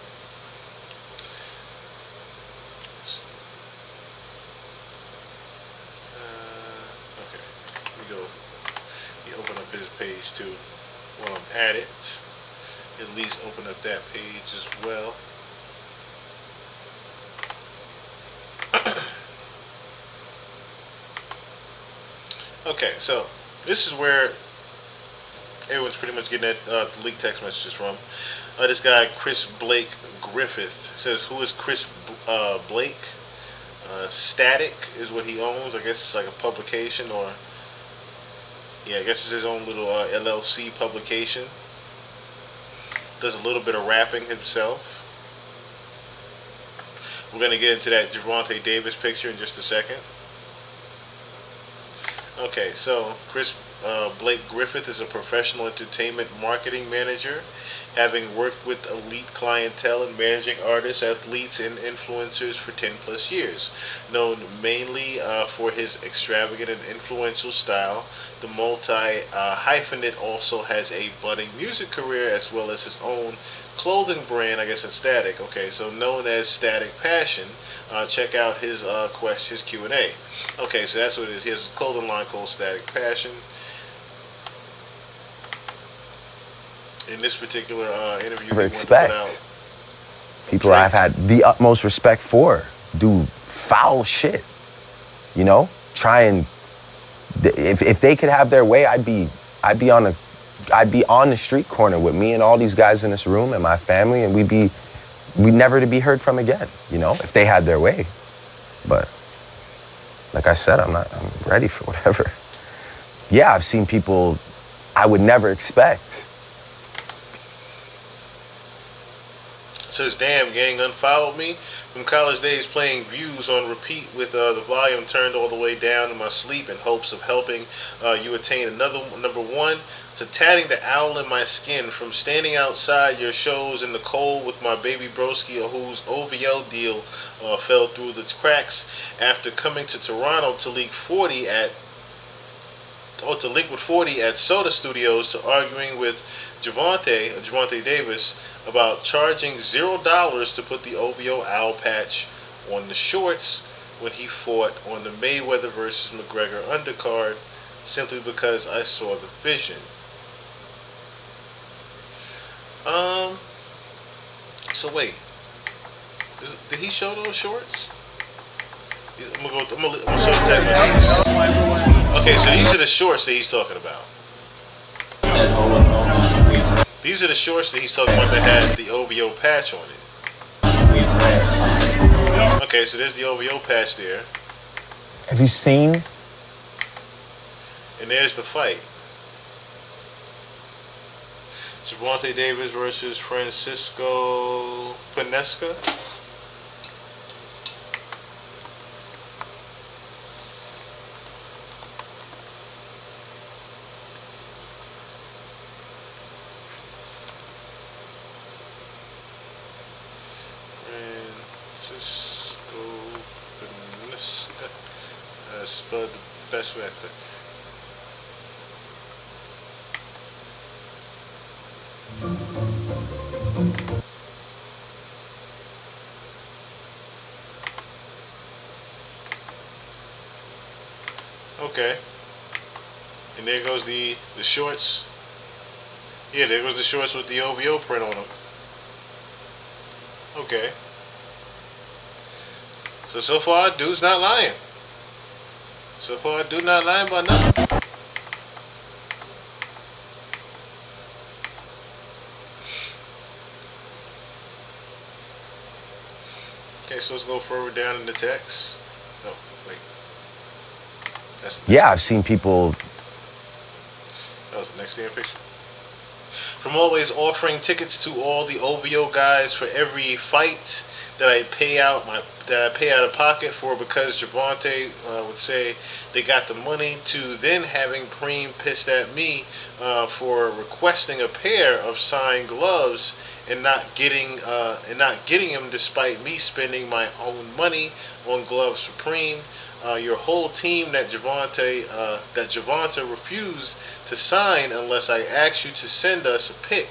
Okay. Let me go. You open up his page too. While I'm at it, at least open up that page as well. Okay, so this is where everyone's pretty much getting that the leaked text messages from. This guy Chris Blake Griffith says, "Who is Chris Blake?" Static is what he owns. I guess it's like a publication, or yeah, I guess it's his own little LLC publication. Does a little bit of rapping himself. We're gonna get into that Javante Davis picture in just a second. Okay, so Chris Blake Griffith is a professional entertainment marketing manager, having worked with elite clientele and managing artists, athletes, and influencers for 10 plus years. Known mainly for his extravagant and influential style, the multi-hyphenate also has a budding music career as well as his own clothing brand. I guess it's Static. Okay, so known as Static Passion. Check out his his Q&A. Okay, so that's what it is. He has a clothing line called Static Passion. In this particular interview, Never expect people I've had the utmost respect for do foul shit. You know, try and if they could have their way, I'd be on the street corner with me and all these guys in this room and my family, and we'd never to be heard from again. You know, if they had their way. But like I said, I'm ready for whatever. Yeah, I've seen people I would never expect. Says, "Damn, gang unfollowed me from college days playing Views on repeat with the volume turned all the way down in my sleep in hopes of helping you attain another number one, to tatting the owl in my skin from standing outside your shows in the cold with my baby broski whose OVO deal fell through the cracks after coming to Toronto to link with 40 at Soda Studios to arguing with Javante Davis about charging $0 to put the OVO owl patch on the shorts when he fought on the Mayweather versus McGregor undercard, simply because I saw the vision." So wait, did he show those shorts? I'm gonna show the tag messages. Okay, so these are the shorts that he's talking about. These are the shorts that he's talking about that had the OVO patch on it. Okay, so there's the OVO patch there. Have you seen? And there's the fight. Javante Davis versus Francisco Pinesca. Francisco Pinesca. Spelled the best way I could. Okay. And there goes the shorts. Yeah, there goes the shorts with the OVO print on them. Okay. So far, dude's not lying. So far, dude not lying about nothing. Okay, so let's go further down in the text. Oh, wait. That's the next Yeah, I've picture. seen people. That was the next damn picture. From always offering tickets to all the OVO guys for every fight that I pay out of pocket for, because Javante would say they got the money, to then having Preem pissed at me for requesting a pair of signed gloves and not getting them despite me spending my own money on gloves for Preem. Your whole team that Javante refused to sign unless I asked you to send us a pic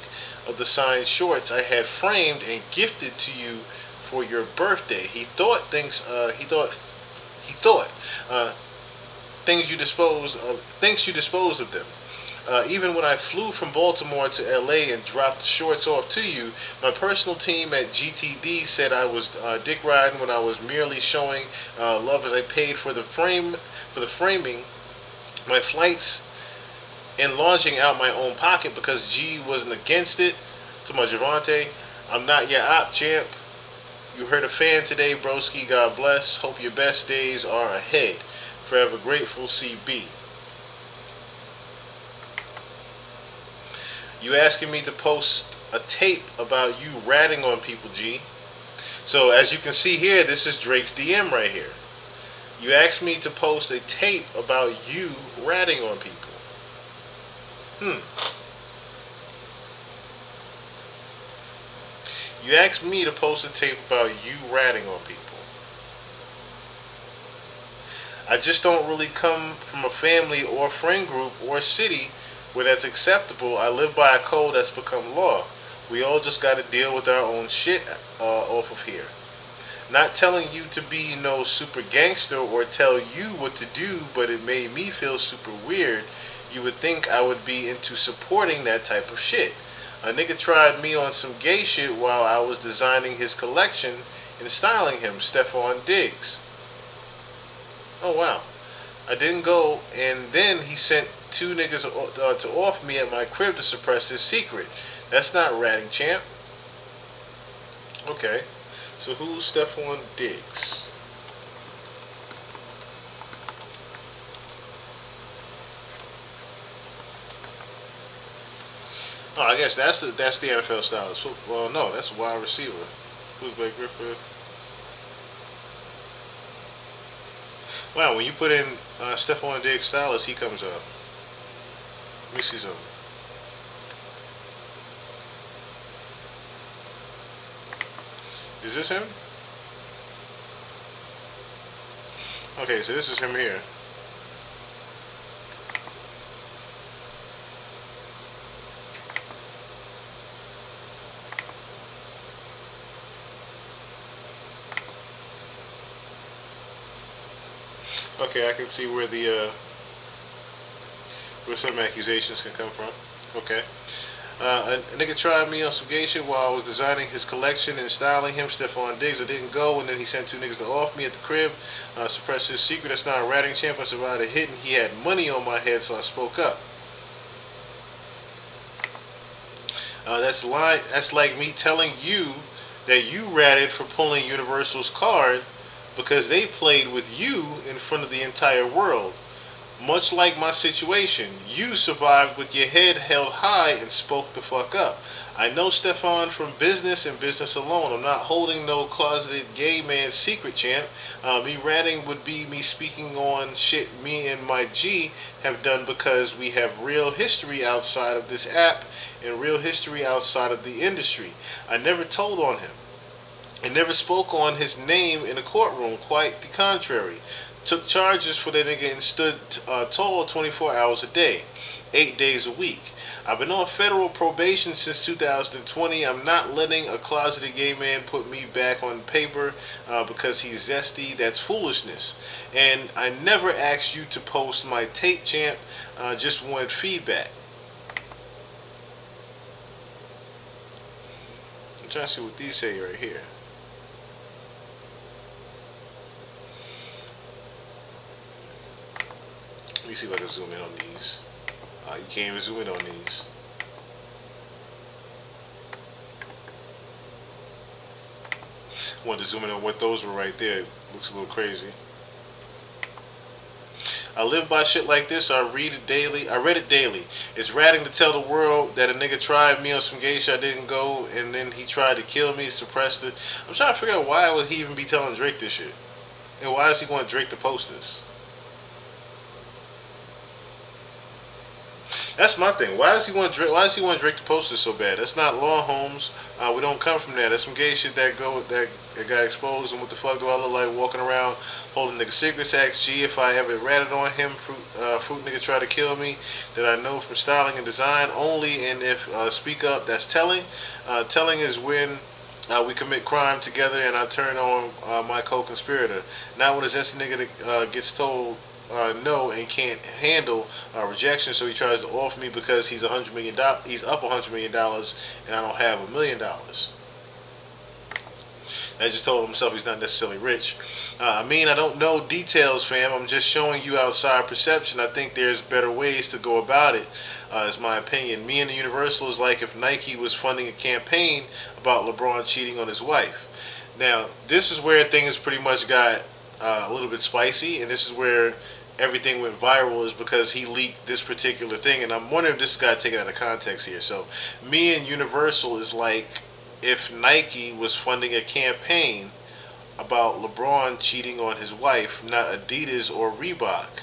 of the signed shorts I had framed and gifted to you for your birthday. He thought things you disposed of them. Even when I flew from Baltimore to LA and dropped the shorts off to you, my personal team at GTD said I was dick riding when I was merely showing love as I paid for the framing, my flights, and launching out my own pocket because G wasn't against it. To my Javante, I'm not your op, champ. You heard a fan today, broski. God bless. Hope your best days are ahead. Forever grateful, CB. You asking me to post a tape about you ratting on people, G. So as you can see here, this is Drake's DM right here. You asked me to post a tape about you ratting on people. You asked me to post a tape about you ratting on people. I just don't really come from a family or friend group or city where that's acceptable. I live by a code that's become law. We all just got to deal with our own shit off of here. Not telling you to be no super gangster or tell you what to do, but it made me feel super weird. You would think I would be into supporting that type of shit. A nigga tried me on some gay shit while I was designing his collection and styling him, Stephon Diggs. Oh wow. I didn't go, and then he sent two niggas to off me at my crib to suppress his secret. That's not ratting, champ. Okay. So who's Stephon Diggs? Oh, I guess that's the NFL stylist. Well, no, that's a wide receiver. Who's Blake Griffith? Wow, when you put in Stephon Diggs stylist, he comes up. Let me see something. Is this him? Okay, so this is him here. Okay, I can see where some accusations can come from. Okay. A nigga tried me on some gay shit while I was designing his collection and styling him, Stephon Diggs. I didn't go, and then he sent two niggas to off me at the crib, suppress his secret. That's not a ratting, champ. I survived a hit, and he had money on my head, so I spoke up. That's like me telling you that you ratted for pulling Universal's card because they played with you in front of the entire world. Much like my situation, you survived with your head held high and spoke the fuck up. I know Stephon from business and business alone. I'm not holding no closeted gay man secret, champ. Me ratting would be me speaking on shit me and my G have done because we have real history outside of this app and real history outside of the industry. I never told on him. I never spoke on his name in a courtroom, quite the contrary. Took charges for that nigga and stood tall 24 hours a day, 8 days a week. I've been on federal probation since 2020. I'm not letting a closeted gay man put me back on paper because he's zesty. That's foolishness. And I never asked you to post my tape, champ. Just wanted feedback. I'm trying to see what these say right here. see if I can zoom in on these. You can't even zoom in on these. I wanted to zoom in on what those were right there. It looks a little crazy. I live by shit like this, so I read it daily. I read it daily. It's ratting to tell the world that a nigga tried me on some gay shit. I didn't go, and then he tried to kill me, suppressed it. I'm trying to figure out why would he even be telling Drake this shit, and why does he want Drake to post this? That's my thing. Why does he want Drake? Why does he want Drake to post this so bad? That's not Law Holmes. We don't come from that. That's some gay shit that got exposed. And what the fuck do I look like walking around holding nigga cigarettes? Ask G if I ever ratted on him. Fruit nigga try to kill me. That I know from styling and design only. And if speak up, that's telling. Telling is when we commit crime together and I turn on my co-conspirator. Not when it's just a nigga that gets told no and can't handle rejection, so he tries to offer me because he's $100 million. He's up $100 million, and I don't have $1 million. I just told himself he's not necessarily rich. I don't know details, fam. I'm just showing you outside perception. I think there's better ways to go about it. Is my opinion. Me and the Universal is like if Nike was funding a campaign about LeBron cheating on his wife. Now, this is where things pretty much got a little bit spicy, and this is where everything went viral, is because he leaked this particular thing, and I'm wondering if this got taken out of context here. So me and Universal is like if Nike was funding a campaign about LeBron cheating on his wife, not Adidas or Reebok.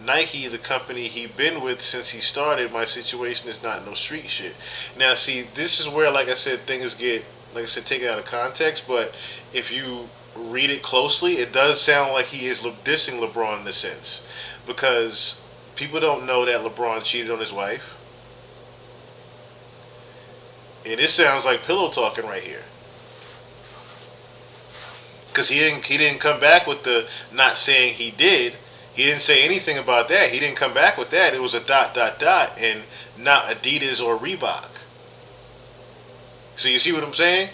Nike, the company he been with since he started. My situation is not no street shit. Now see, this is where, like I said, things get, like I said, taken out of context, but if you read it closely, it does sound like he is dissing LeBron in a sense, because people don't know that LeBron cheated on his wife, and it sounds like pillow talking right here, because he didn't come back with the not saying he did. He didn't say anything about that. He didn't come back with that. It was a ... and not Adidas or Reebok. So you see what I'm saying?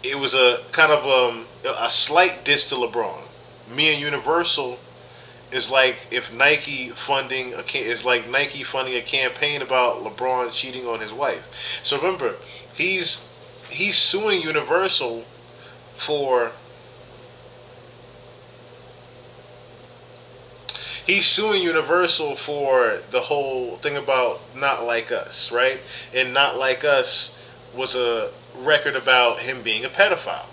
It was a kind of a slight diss to LeBron. Me and Universal is like if Nike funding a campaign about LeBron cheating on his wife. So remember, he's suing Universal for the whole thing about Not Like Us, right? And Not Like Us was a record about him being a pedophile.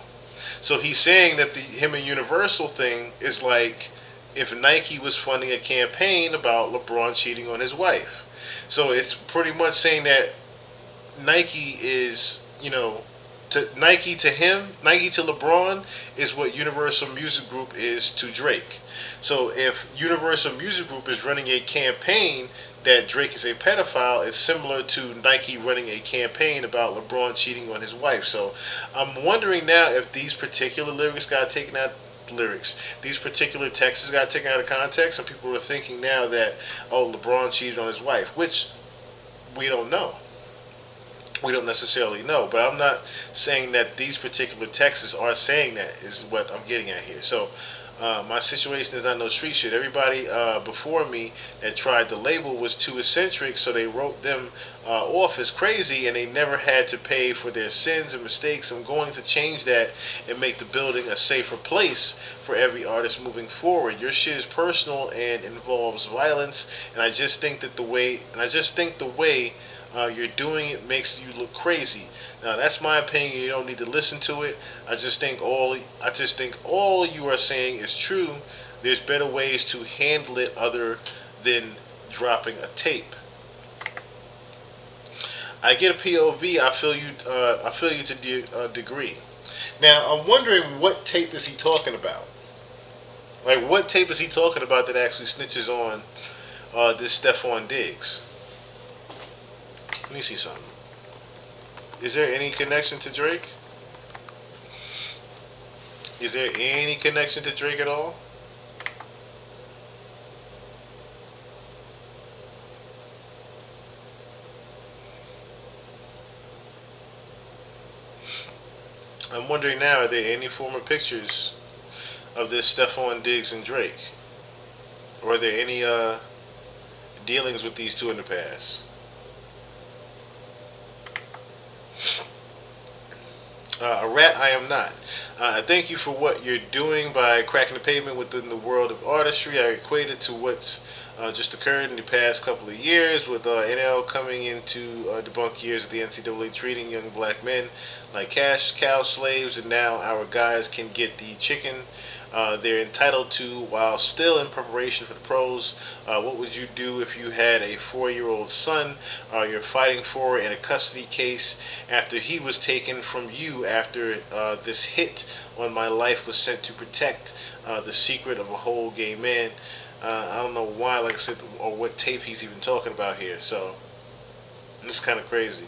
So he's saying that him and Universal thing is like if Nike was funding a campaign about LeBron cheating on his wife. So it's pretty much saying that Nike is, Nike to LeBron is what Universal Music Group is to Drake. So if Universal Music Group is running a campaign that Drake is a pedophile, it's similar to Nike running a campaign about LeBron cheating on his wife. So I'm wondering now if these particular lyrics got taken out. These particular texts got taken out of context, and people are thinking now that, oh, LeBron cheated on his wife, which we don't know. We don't necessarily know, but I'm not saying that these particular texts are saying that, is what I'm getting at here. So my situation is not no street shit. Everybody before me that tried the label was too eccentric, so they wrote them off as crazy, and they never had to pay for their sins and mistakes. I'm going to change that and make the building a safer place for every artist moving forward. Your shit is personal and involves violence, and I just think the way you're doing it makes you look crazy. Now that's my opinion. You don't need to listen to it. I just think all you are saying is true. There's better ways to handle it other than dropping a tape. I get a POV. I feel you to a degree. Now I'm wondering, what tape is he talking about? Like, what tape is he talking about that actually snitches on this Stephon Diggs? Let me see something. Is there any connection to Drake? Is there any connection to Drake at all? I'm wondering now, are there any former pictures of this Stephon Diggs and Drake? Or are there dealings with these two in the past. A rat I am not. I thank you for what you're doing by cracking the pavement within the world of artistry. I equate it to what's just occurred in the past couple of years with NL coming into debunk years of the NCAA treating young black men like cash cow slaves, and now our guys can get the chicken they're entitled to while still in preparation for the pros. What would you do if you had a 4-year-old son you're fighting for in a custody case after he was taken from you after this hit on my life was sent to protect the secret of a whole gay man? I don't know why, like I said, or what tape he's even talking about here. So it's kind of crazy.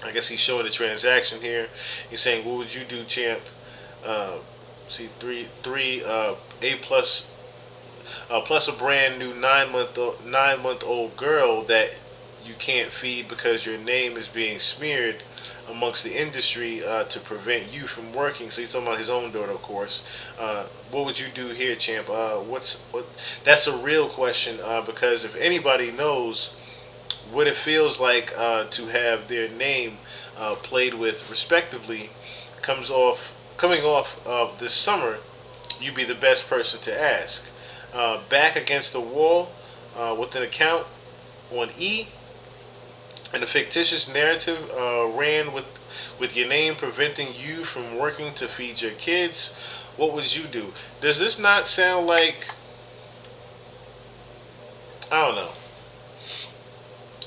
I guess he's showing the transaction here. He's saying, "What would you do, champ?" See, three A plus plus a brand new 9-month-old girl that you can't feed because your name is being smeared amongst the industry to prevent you from working. So he's talking about his own daughter, of course. What would you do here, champ? That's a real question because if anybody knows what it feels like to have their name played with respectively, coming off of this summer, you'd be the best person to ask. Back against the wall with an account on E, and a fictitious narrative ran with your name preventing you from working to feed your kids. What would you do? Does this not sound like, I don't know,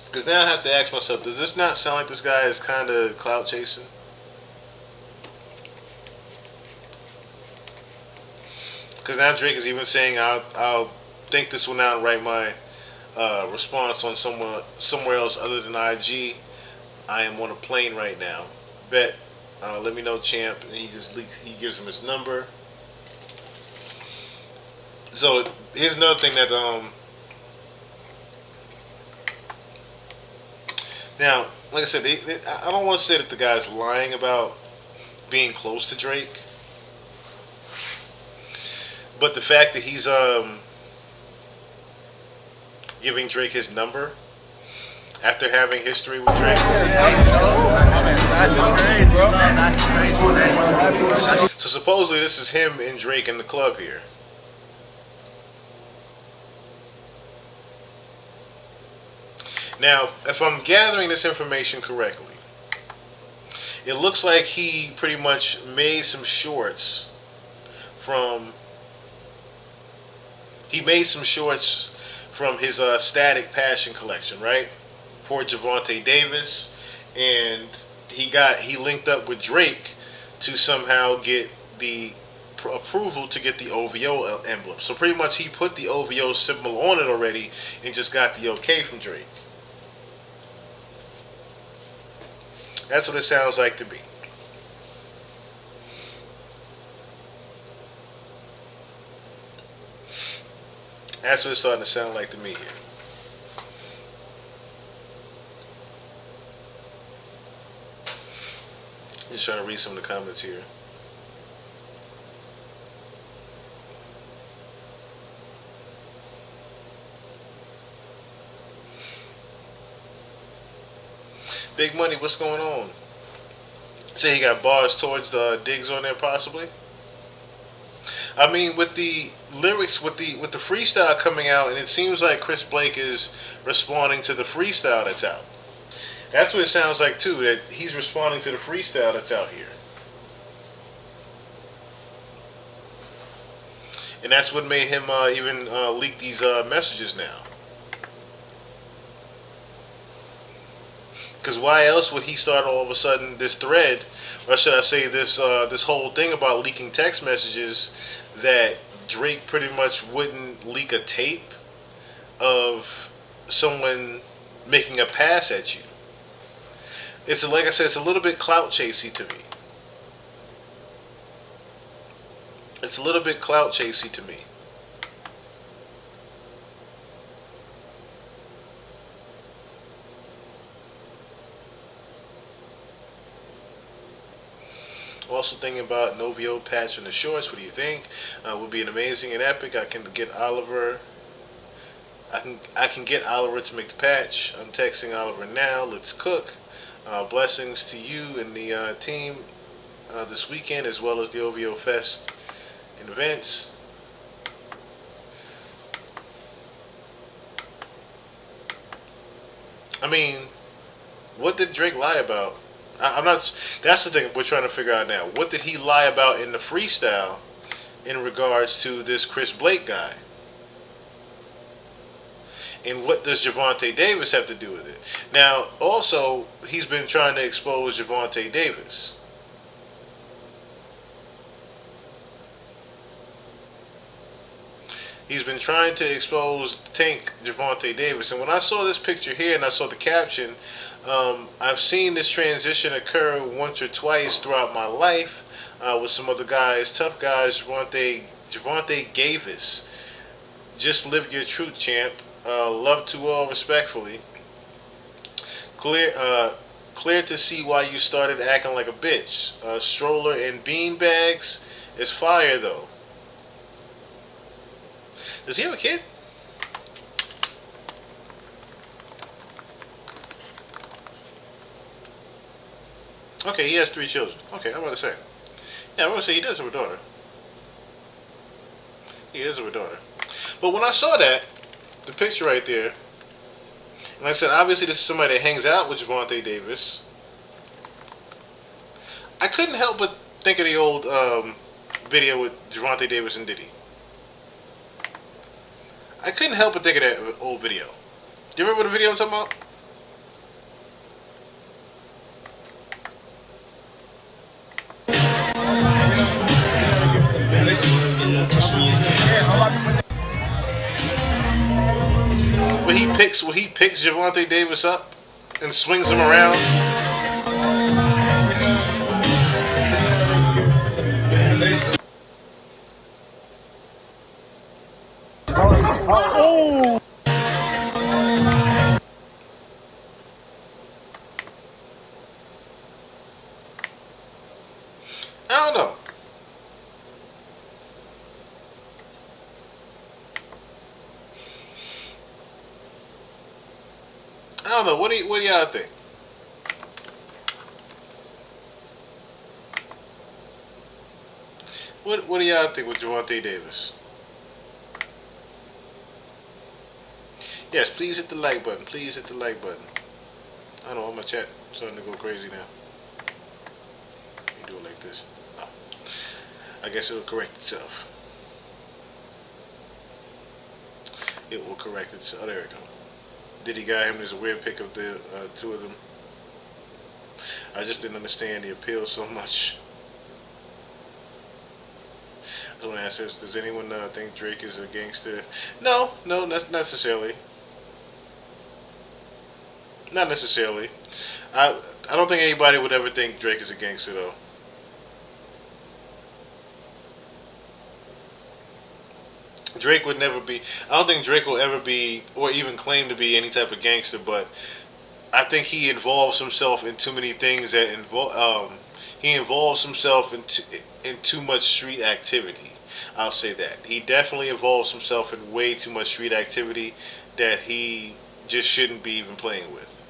because now I have to ask myself, does this not sound like this guy is kind of clout chasing? Because now Drake is even saying, I'll think this one out and write my response on somewhere else other than IG. I am on a plane right now. Bet. Let me know, champ. And he gives him his number. So here's another thing that now, like I said, I don't want to say that the guy's lying about being close to Drake, but the fact that he's giving Drake his number after having history with Drake. So supposedly this is him and Drake in the club here. Now, if I'm gathering this information correctly, it looks like he pretty much made some shorts from his Static Passion collection, right? For Javante Davis, and he linked up with Drake to somehow get the approval to get the OVO emblem. So pretty much he put the OVO symbol on it already and just got the okay from Drake. That's what it sounds like to me. That's what it's starting to sound like to me here. Just trying to read some of the comments here. Big Money, what's going on? Say he got bars towards the digs on there, possibly. I mean, with the lyrics, with the freestyle coming out, and it seems like Chris Blake is responding to the freestyle that's out. That's what it sounds like too. That he's responding to the freestyle that's out here, and that's what made him even leak these messages now. Because why else would he start all of a sudden this thread, or should I say this whole thing about leaking text messages that Drake pretty much wouldn't leak a tape of someone making a pass at you? It's like I said, it's a little bit clout chasey to me. It's a little bit clout chasey to me. Also thinking about an OVO patch on the shorts. What do you think? Would be an amazing and epic. I can get Oliver. I can get Oliver to make the patch. I'm texting Oliver now. Let's cook. Blessings to you and the team this weekend, as well as the OVO Fest and events. I mean, what did Drake lie about? I'm not. That's the thing we're trying to figure out now. What did he lie about in the freestyle in regards to this Chris Blake guy? And what does Javante Davis have to do with it? Now, also, he's been trying to expose Javante Davis. He's been trying to expose Tank Javante Davis. And when I saw this picture here and I saw the caption, I've seen this transition occur once or twice throughout my life with some other guys, tough guys. Javante Davis. Just live your truth, champ. Love to all, respectfully. Clear to see why you started acting like a bitch. Stroller and beanbags is fire, though. Does he have a kid? Okay, he has 3 children. Okay, I'm about to say. Yeah, I'm about to say he does have a daughter. He does have a daughter. But when I saw that, the picture right there, and I said, obviously this is somebody that hangs out with Javante Davis, I couldn't help but think of the old video with Javante Davis and Diddy. I couldn't help but think of that old video. Do you remember the video I'm talking about? When he picks Javante Davis up and swings him around. I don't know. I don't know. What do y'all think? What do y'all think with Javante Davis? Yes, please hit the like button. Please hit the like button. I don't know, my chat starting to go crazy now. Let me do it like this. Oh. I guess it'll correct itself. It will correct itself. Oh, there we go. Diddy got him. There's a weird pic of the 2 of them. I just didn't understand the appeal so much. I just want to ask this: does anyone think Drake is a gangster? No, not necessarily. Not necessarily. I don't think anybody would ever think Drake is a gangster, though. Drake would never be. I don't think Drake will ever be, or even claim to be, any type of gangster. But I think he involves himself in too many things that involve. He involves himself in too much street activity. I'll say that he definitely involves himself in way too much street activity that he just shouldn't be even playing with.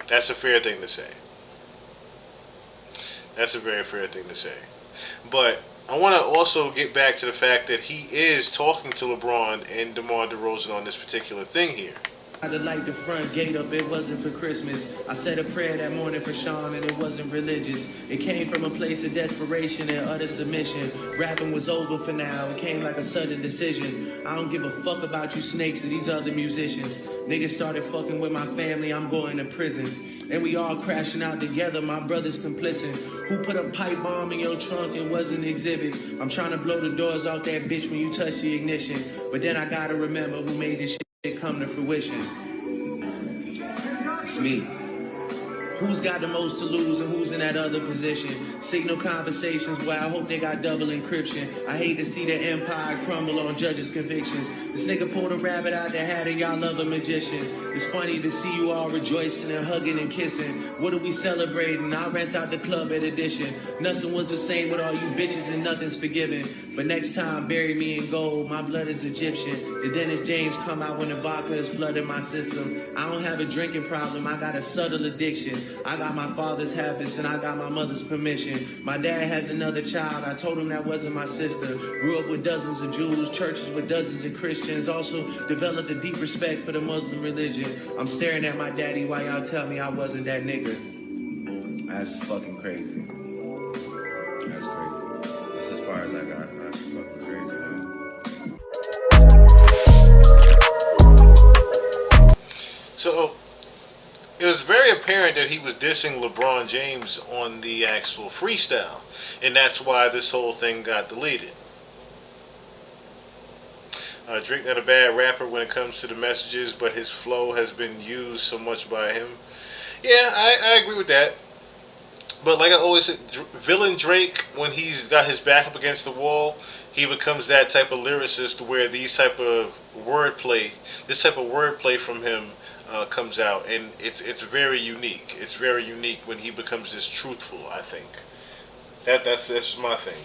That's a fair thing to say. That's a very fair thing to say. But I want to also get back to the fact that he is talking to LeBron and DeMar DeRozan on this particular thing here. I had to light the front gate up, it wasn't for Christmas. I said a prayer that morning for Sean and it wasn't religious. It came from a place of desperation and utter submission. Rapping was over for now, it came like a sudden decision. I don't give a fuck about you snakes or these other musicians. Niggas started fucking with my family, I'm going to prison. And we all crashing out together, my brother's complicit. Who put a pipe bomb in your trunk? It wasn't an exhibit. I'm trying to blow the doors off that bitch when you touch the ignition. But then I gotta remember who made this shit come to fruition. It's me. Who's got the most to lose and who's in that other position? Signal conversations where I hope they got double encryption. I hate to see the empire crumble on judges' convictions. This nigga pulled a rabbit out the hat and y'all love a magician. It's funny to see you all rejoicing and hugging and kissing. What are we celebrating? I rent out the club at Edition. Nothing was the same with all you bitches and nothing's forgiven. But next time, bury me in gold. My blood is Egyptian. The Dennis James come out when the vodka is flooding my system. I don't have a drinking problem. I got a subtle addiction. I got my father's habits and I got my mother's permission. My dad has another child. I told him that wasn't my sister. Grew up with dozens of Jews, churches with dozens of Christians. Also developed a deep respect for the Muslim religion. I'm staring at my daddy while y'all tell me I wasn't that nigga. That's fucking crazy. That's crazy. That's as far as I got. That's fucking crazy, man. So it was very apparent that he was dissing LeBron James on the actual freestyle, and that's why this whole thing got deleted. Drake not a bad rapper when it comes to the messages, but his flow has been used so much by him. Yeah, I agree with that. But like I always said, villain Drake, when he's got his back up against the wall, he becomes that type of lyricist where this type of wordplay from him comes out, and it's very unique. It's very unique when he becomes this truthful. I think that's my thing.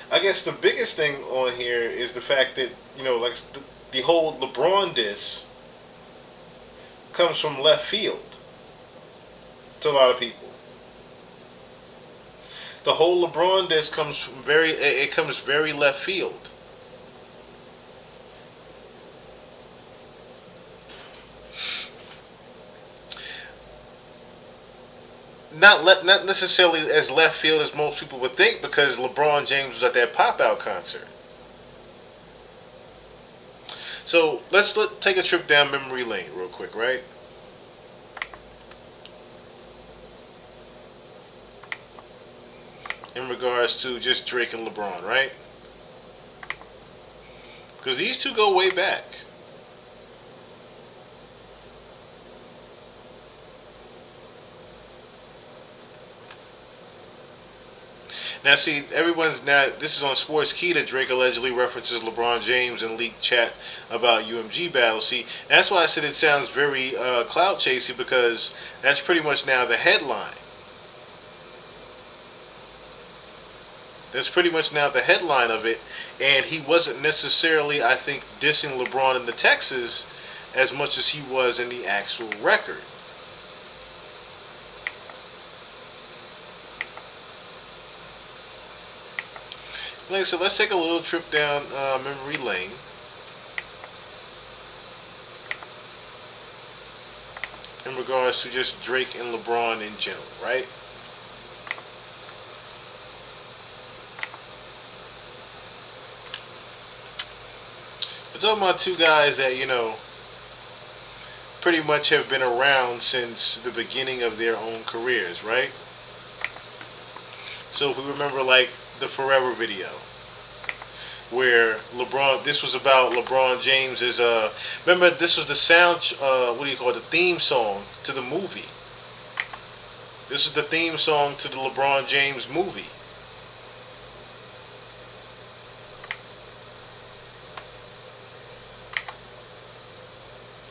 I guess the biggest thing on here is the fact that, like the whole LeBron diss comes from left field to a lot of people. The whole LeBron diss comes very left field. Not necessarily as left field as most people would think, because LeBron James was at that pop-out concert. So let's take a trip down memory lane real quick, right? In regards to just Drake and LeBron, right? Because these two go way back. Now, see, this is on Sports Key that Drake allegedly references LeBron James in leaked chat about UMG battle. See, that's why I said it sounds very clout chasing, because that's pretty much now the headline. That's pretty much now the headline of it, and he wasn't necessarily, I think, dissing LeBron in the Texas as much as he was in the actual record. Like I said, let's take a little trip down memory lane. In regards to just Drake and LeBron in general, right? We're talking about two guys that, pretty much have been around since the beginning of their own careers, right? So if we remember, like, the Forever video, where this was about LeBron James's, remember, this was the the theme song to the movie. This is the theme song to the LeBron James movie.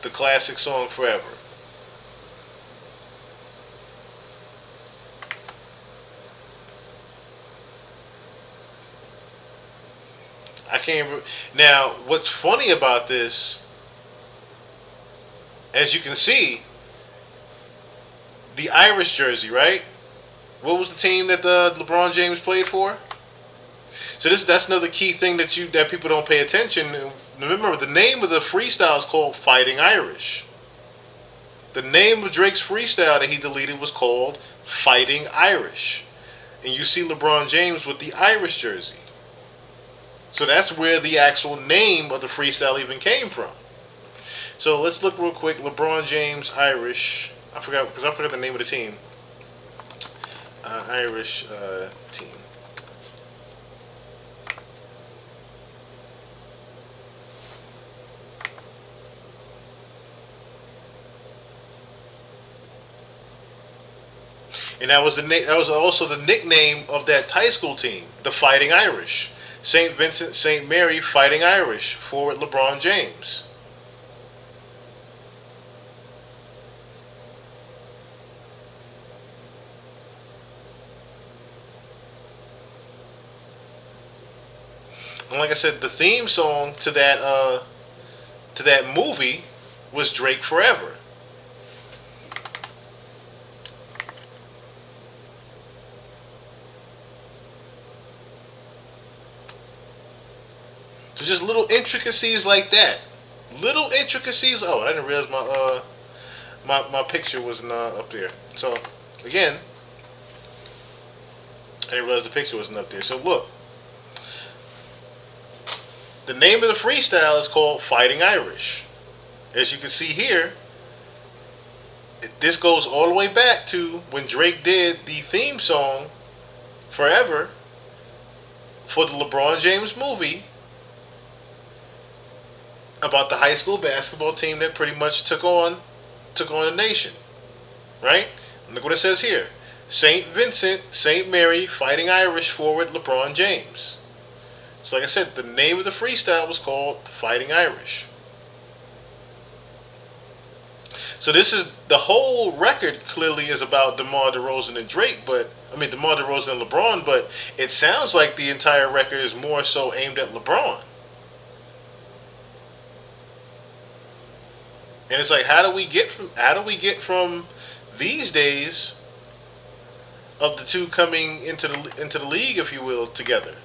The classic song Forever. I can't. Now, what's funny about this, as you can see, the Irish jersey, right? What was the team that LeBron James played for? So that's another key thing that people don't pay attention. Remember, the name of the freestyle is called Fighting Irish. The name of Drake's freestyle that he deleted was called Fighting Irish, and you see LeBron James with the Irish jersey. So that's where the actual name of the freestyle even came from. So let's look real quick. LeBron James, Irish. I forgot the name of the team. Irish team. And that was that was also the nickname of that high school team, the Fighting Irish. St. Vincent St. Mary Fighting Irish, forward LeBron James. And like I said, the theme song to that movie was Drake Forever. So just little intricacies like that. Little intricacies. Oh, I didn't realize my picture wasn't up there. So again, I didn't realize the picture wasn't up there. So look, the name of the freestyle is called Fighting Irish. As you can see here, this goes all the way back to when Drake did the theme song Forever for the LeBron James movie about the high school basketball team that pretty much took on the nation. Right? And look what it says here. St. Vincent, St. Mary, Fighting Irish forward LeBron James. So like I said, the name of the freestyle was called Fighting Irish. So this is, the whole record clearly is about DeMar DeRozan and Drake, but, I mean DeMar DeRozan and LeBron, but it sounds like the entire record is more so aimed at LeBron. And it's like, how do we get from these days of the two coming into the league, if you will, together?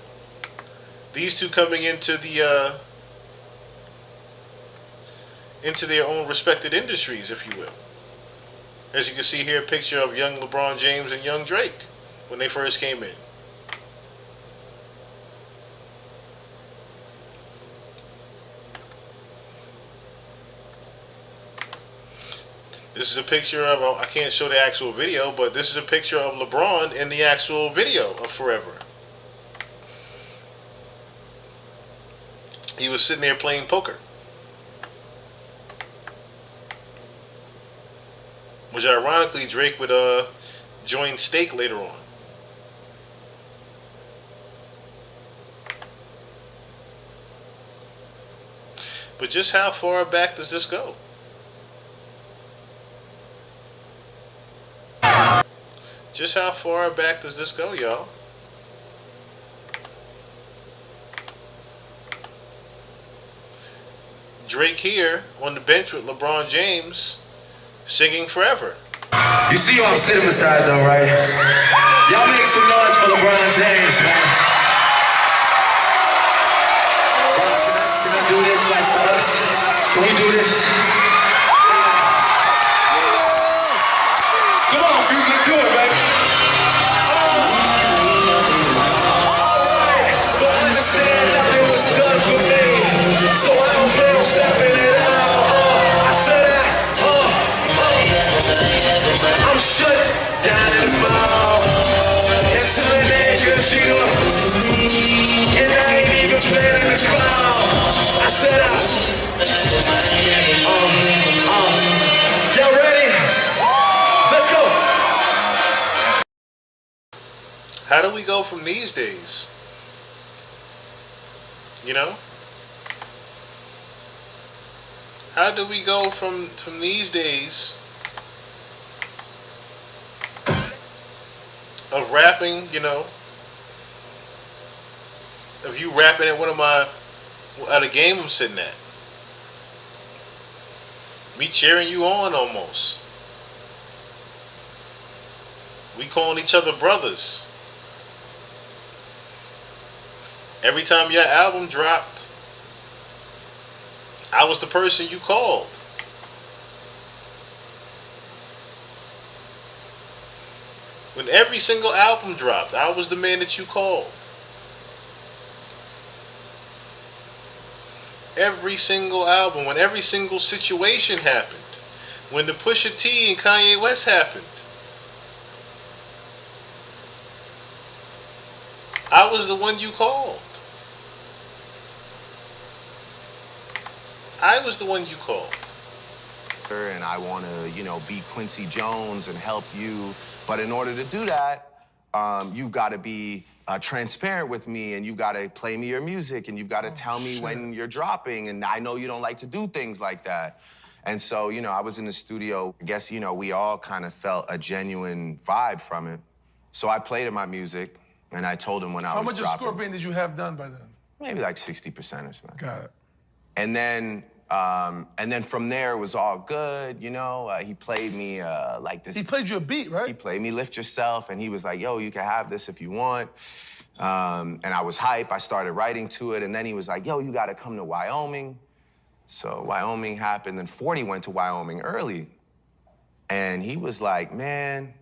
These two coming into their own respected industries, if you will. As you can see here, a picture of young LeBron James and young Drake when they first came in. This is a picture of, I can't show the actual video, but this is a picture of LeBron in the actual video of Forever. He was sitting there playing poker. Which ironically, Drake would join Stake later on. But just how far back does this go? Just how far back does this go, y'all? Drake here on the bench with LeBron James singing Forever. You see who I'm sitting beside though, right? Y'all make some noise for LeBron James, man. Can I do this like for us? Can we do this? Come on, Fuse, let's do it, baby. Alright, but understand nothing was done for me, so I don't plan on stepping it out. I said that. I'm shut down in the mall. It's a nigga, and I ain't even playing in the cloud. I said y'all ready? Let's go. How do we go from these days? You know? How do we go from these days of rapping, you know, of you rapping at a game I'm sitting at, me cheering you on almost, we calling each other brothers. Every time your album dropped, I was the person you called. When every single album dropped, I was the man that you called. Every single album, when every single situation happened, when the Pusha T and Kanye West happened, I was the one you called. I was the one you called. and I want to, you know, be Quincy Jones and help you. But in order to do that, you've got to be transparent with me, and you've got to play me your music, and you've got to tell me when you're dropping. And I know you don't like to do things like that. And so, you know, I was in the studio. I guess, you know, we all kind of felt a genuine vibe from it. So I played him my music, and I told him when I was dropping. How much of Scorpion did you have done by then? Maybe like 60% or something. Got it. And then from there, it was all good, you know? He played me like this. He played you a beat, right? He played me Lift Yourself, and he was like, yo, you can have this if you want. And I was hype. I started writing to it, and then he was like, yo, you got to come to Wyoming. So Wyoming happened, and 40 went to Wyoming early. And he was like, man,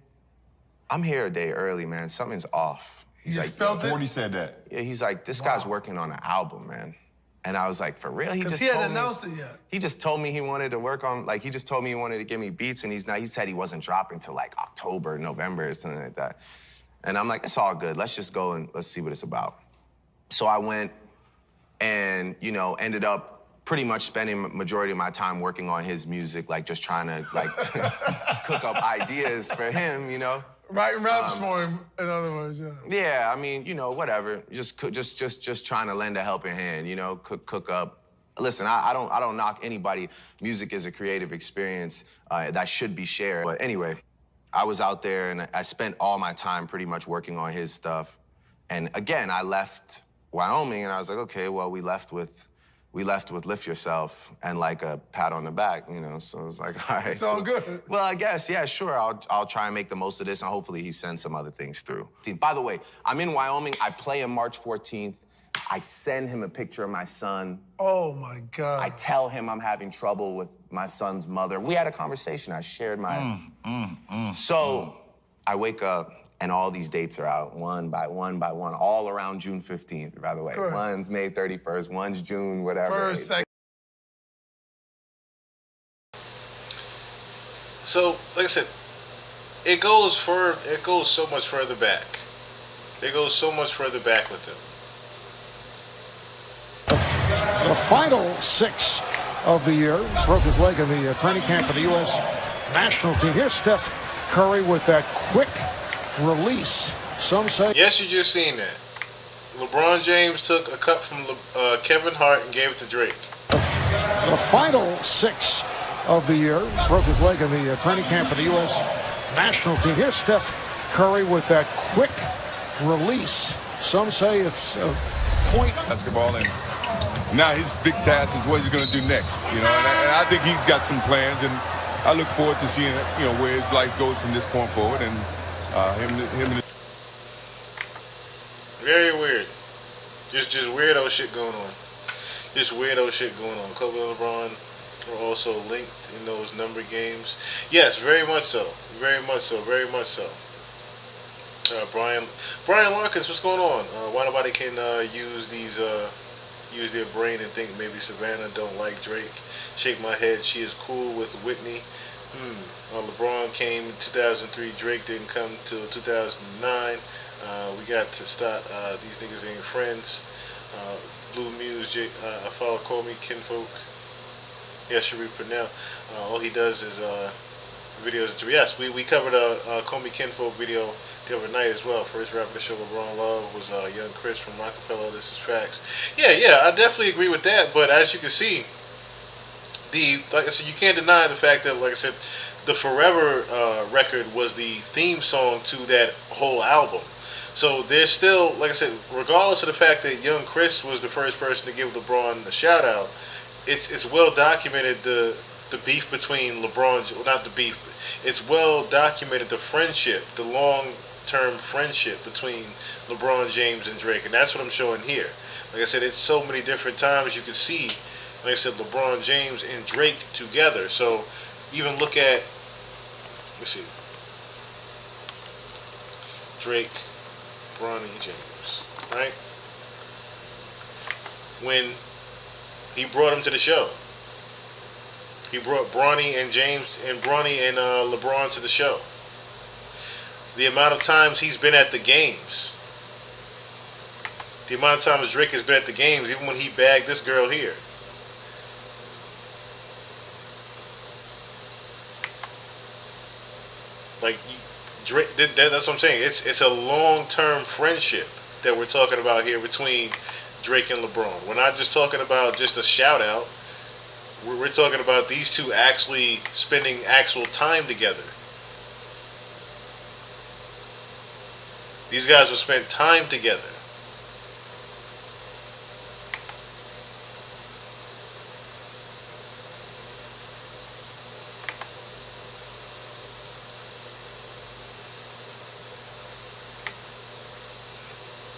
I'm here a day early, man. Something's off. He's just felt it? 40 said that. Yeah, he's like, this guy's working on an album, man. And I was like, for real? Because he hadn't announced it yet. He just told me he wanted to work on, like, he just told me he wanted to give me beats, and he said he wasn't dropping till like October, November, or something like that. And I'm like, it's all good. Let's just go and let's see what it's about. So I went and, you know, ended up pretty much spending majority of my time working on his music, like just trying to like cook up ideas for him, you know? Writing raps for him, in other words, yeah. Yeah, I mean, you know, whatever. Just trying to lend a helping hand, you know, cook up. Listen, I don't knock anybody. Music is a creative experience that should be shared. But anyway, I was out there and I spent all my time pretty much working on his stuff. And again, I left Wyoming and I was like, okay, well, we left with Lift Yourself and like a pat on the back, you know, so it was like, all right. It's all good. Well, I guess, yeah, sure, I'll try and make the most of this, and hopefully he sends some other things through. By the way, I'm in Wyoming, I play him March 14th, I send him a picture of my son. Oh my God. I tell him I'm having trouble with my son's mother. We had a conversation, I shared my... So, I wake up, and all these dates are out, one by one, all around June 15th, by the way. One's May 31st, one's June, whatever. First, second. So, like I said, it goes so much further back. It goes so much further back with him. The final 6 of the year. Broke his leg in the training camp for the U.S. national team. Here's Steph Curry with that quick release. Some say... Yes, you just seen that. LeBron James took a cut from Kevin Hart and gave it to Drake. The final 6 of the year. Broke his leg in the training camp for the U.S. national team. Here's Steph Curry with that quick release. Some say it's a point. Basketball, and now his big task is what he's going to do next. You know, and I think he's got some plans, and I look forward to seeing, you know, where his life goes from this point forward, and him. Very weird. Just weirdo shit going on. Just weirdo shit going on. Kobe and LeBron are also linked in those number games. Yes, very much so. Very much so. Very much so. Brian Larkins, what's going on? Why nobody can use their brain and think maybe Savannah don't like Drake? Shake my head. She is cool with Whitney. LeBron came in 2003. Drake didn't come till 2009. We got to stop. These niggas ain't friends. Blue Muse, I follow, call me kinfolk. Yeah, Sharif Purnell. All he does is videos. Yes, we covered a Call Me Kinfolk video the other night as well. First rapper to show LeBron love was Young Chris from Rockefeller. This is facts. Yeah, I definitely agree with that. But as you can see, like I said, you can't deny the fact that, like I said, the Forever record was the theme song to that whole album. So there's still, like I said, regardless of the fact that Young Chris was the first person to give LeBron a shout out, it's well documented the beef between LeBron, well, not the beef, but it's well documented the friendship, the long-term friendship between LeBron James and Drake, and that's what I'm showing here. Like I said, it's so many different times you can see, like I said, LeBron James and Drake together. So even look at, let's see, Drake, Bronny James, right? When he brought him to the show, he brought Bronny and James and Bronny and LeBron to the show. The amount of times he's been at the games, the amount of times Drake has been at the games, even when he bagged this girl here. Like Drake, that's what I'm saying. It's a long-term friendship that we're talking about here between Drake and LeBron. We're not just talking about just a shout out. We're talking about these two actually spending actual time together. These guys will spend time together.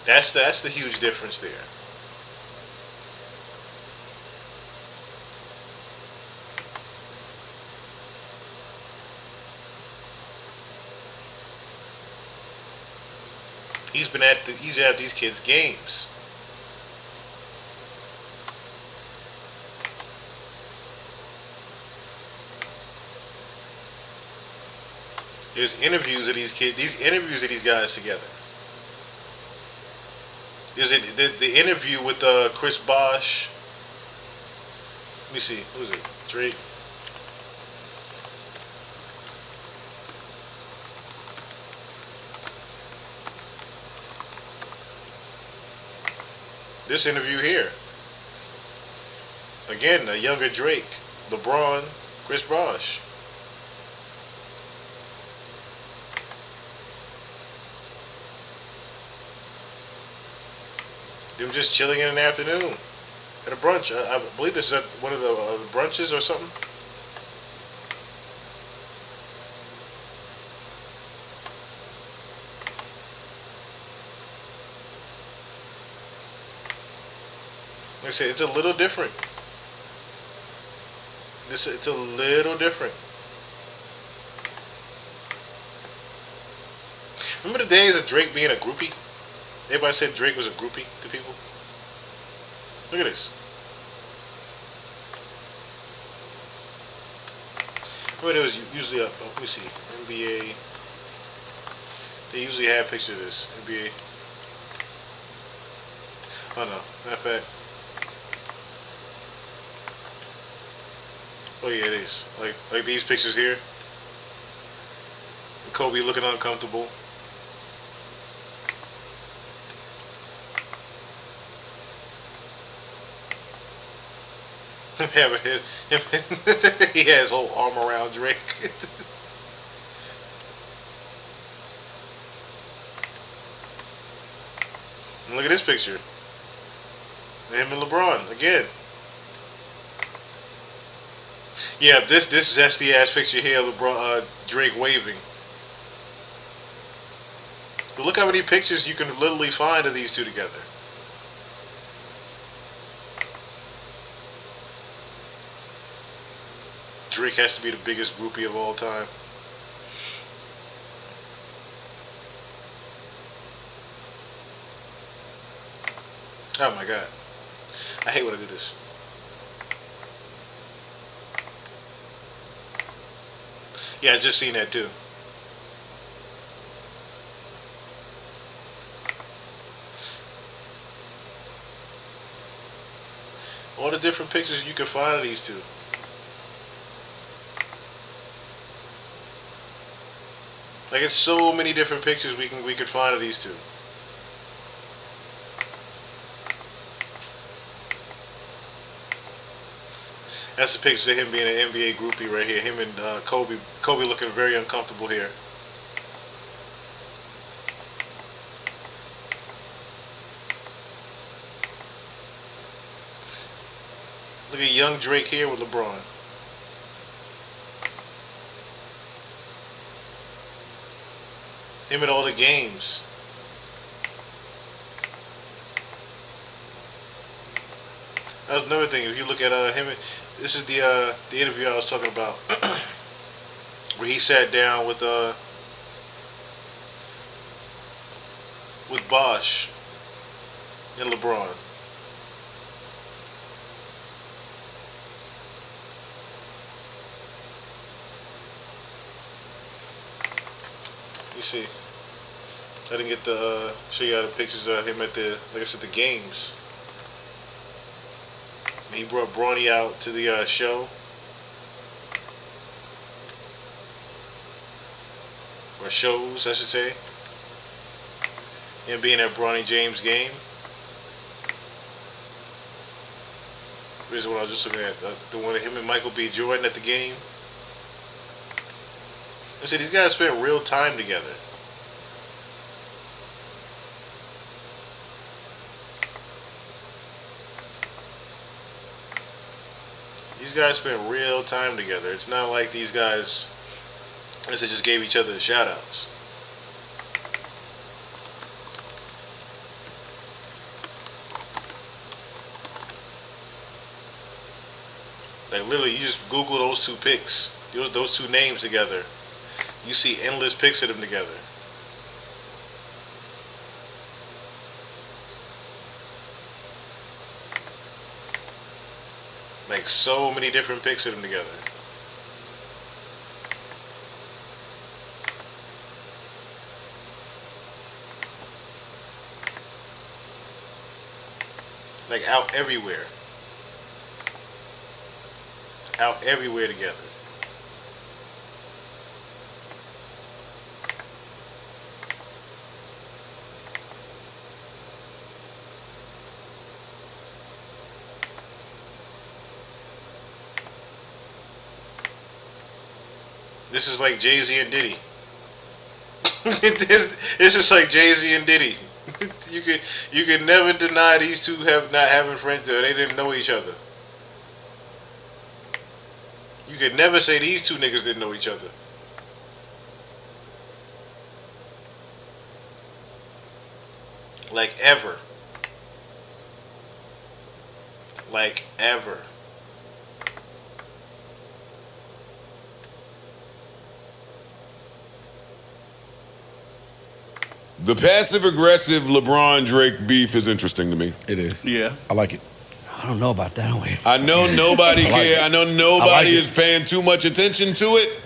That's the huge difference there. He's been at these kids' games. There's interviews of these interviews of these guys together. Is it the interview with Chris Bosh? Let me see. Who's it? Drake. This interview here. Again, a younger Drake, LeBron, Chris Bosh. Them just chilling in the afternoon at a brunch. I believe this is at one of the brunches or something. Like I said, it's a little different. It's a little different. Remember the days of Drake being a groupie? Everybody said Drake was a groupie to people. Look at this. Remember there was usually a, let me see, NBA. They usually have pictures of this, NBA. Oh no, matter of fact. Oh yeah, it is. Like these pictures here. Kobe looking uncomfortable. He has his whole arm around Drake. And look at this picture. Him and LeBron again. Yeah, this zesty ass picture here, LeBron, Drake waving. But look how many pictures you can literally find of these two together. Drake has to be the biggest groupie of all time. Oh my god. I hate when I do this. Yeah, I just seen that too. All the different pictures you can find of these two. Like it's so many different pictures we can find of these two. That's the pictures of him being an NBA groupie right here. Him and Kobe looking very uncomfortable here. Look at young Drake here with LeBron. Him at all the games. That was another thing. If you look at him, this is the interview I was talking about, where he sat down with Bosh and LeBron. You see, I didn't get to show you all the pictures of him at the, like I said, the games. And he brought Bronny out to the show. or shows, I should say. Him being at Bronny James game. Here's what I was just looking at. The one of him and Michael B. Jordan at the game. I said these guys spent real time together. These guys spent real time together. It's not like these guys, as they just gave each other the shout outs. Like literally, you just Google those two pics, those two names together. You see endless pics of them together. Like so many different pics of them together. Like out everywhere. Out everywhere together. This is like Jay-Z and Diddy. This is like Jay-Z and Diddy. You could never deny these two not having friends. They didn't know each other. You could never say these two niggas didn't know each other. Like ever. Like ever. The passive-aggressive LeBron-Drake beef is interesting to me. It is. Yeah. I like it. I don't know about that way. I know nobody care. I know nobody is paying too much attention to it,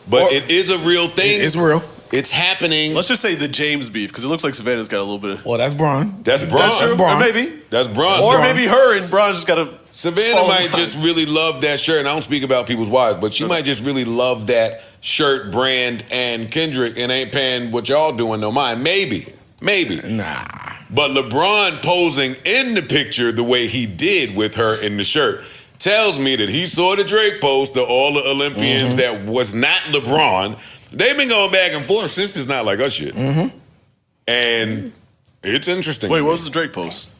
but it is a real thing. It's real. It's happening. Let's just say the James beef, because it looks like Savannah's got a little bit of... Well, that's Bron. That's Bron. That's true. That's Bron. Or maybe. That's Bron. Or maybe her and Bron just got to... Savannah might just really love that shirt, and I don't speak about people's wives, but she might just really love that shirt brand and Kendrick and ain't paying what y'all doing no mind. Maybe. Nah. But LeBron posing in the picture the way he did with her in the shirt tells me that he saw the Drake post to all the Olympians that was not LeBron. They've been going back and forth since this Not Like Us shit. And it's interesting. Wait, what was the Drake post?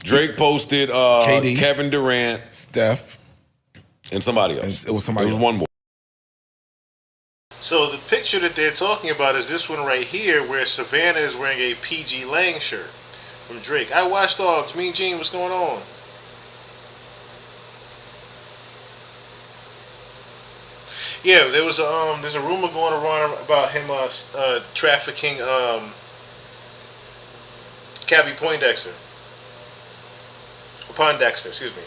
Drake posted KD, Kevin Durant, Steph, and somebody else. It was somebody else. One more. So the picture that they're talking about is this one right here, where Savannah is wearing a PG Lang shirt from Drake. I watch Dogs. Mean Gene, what's going on? Yeah, there's a rumor going around about him trafficking Cabby Poindexter. Excuse me.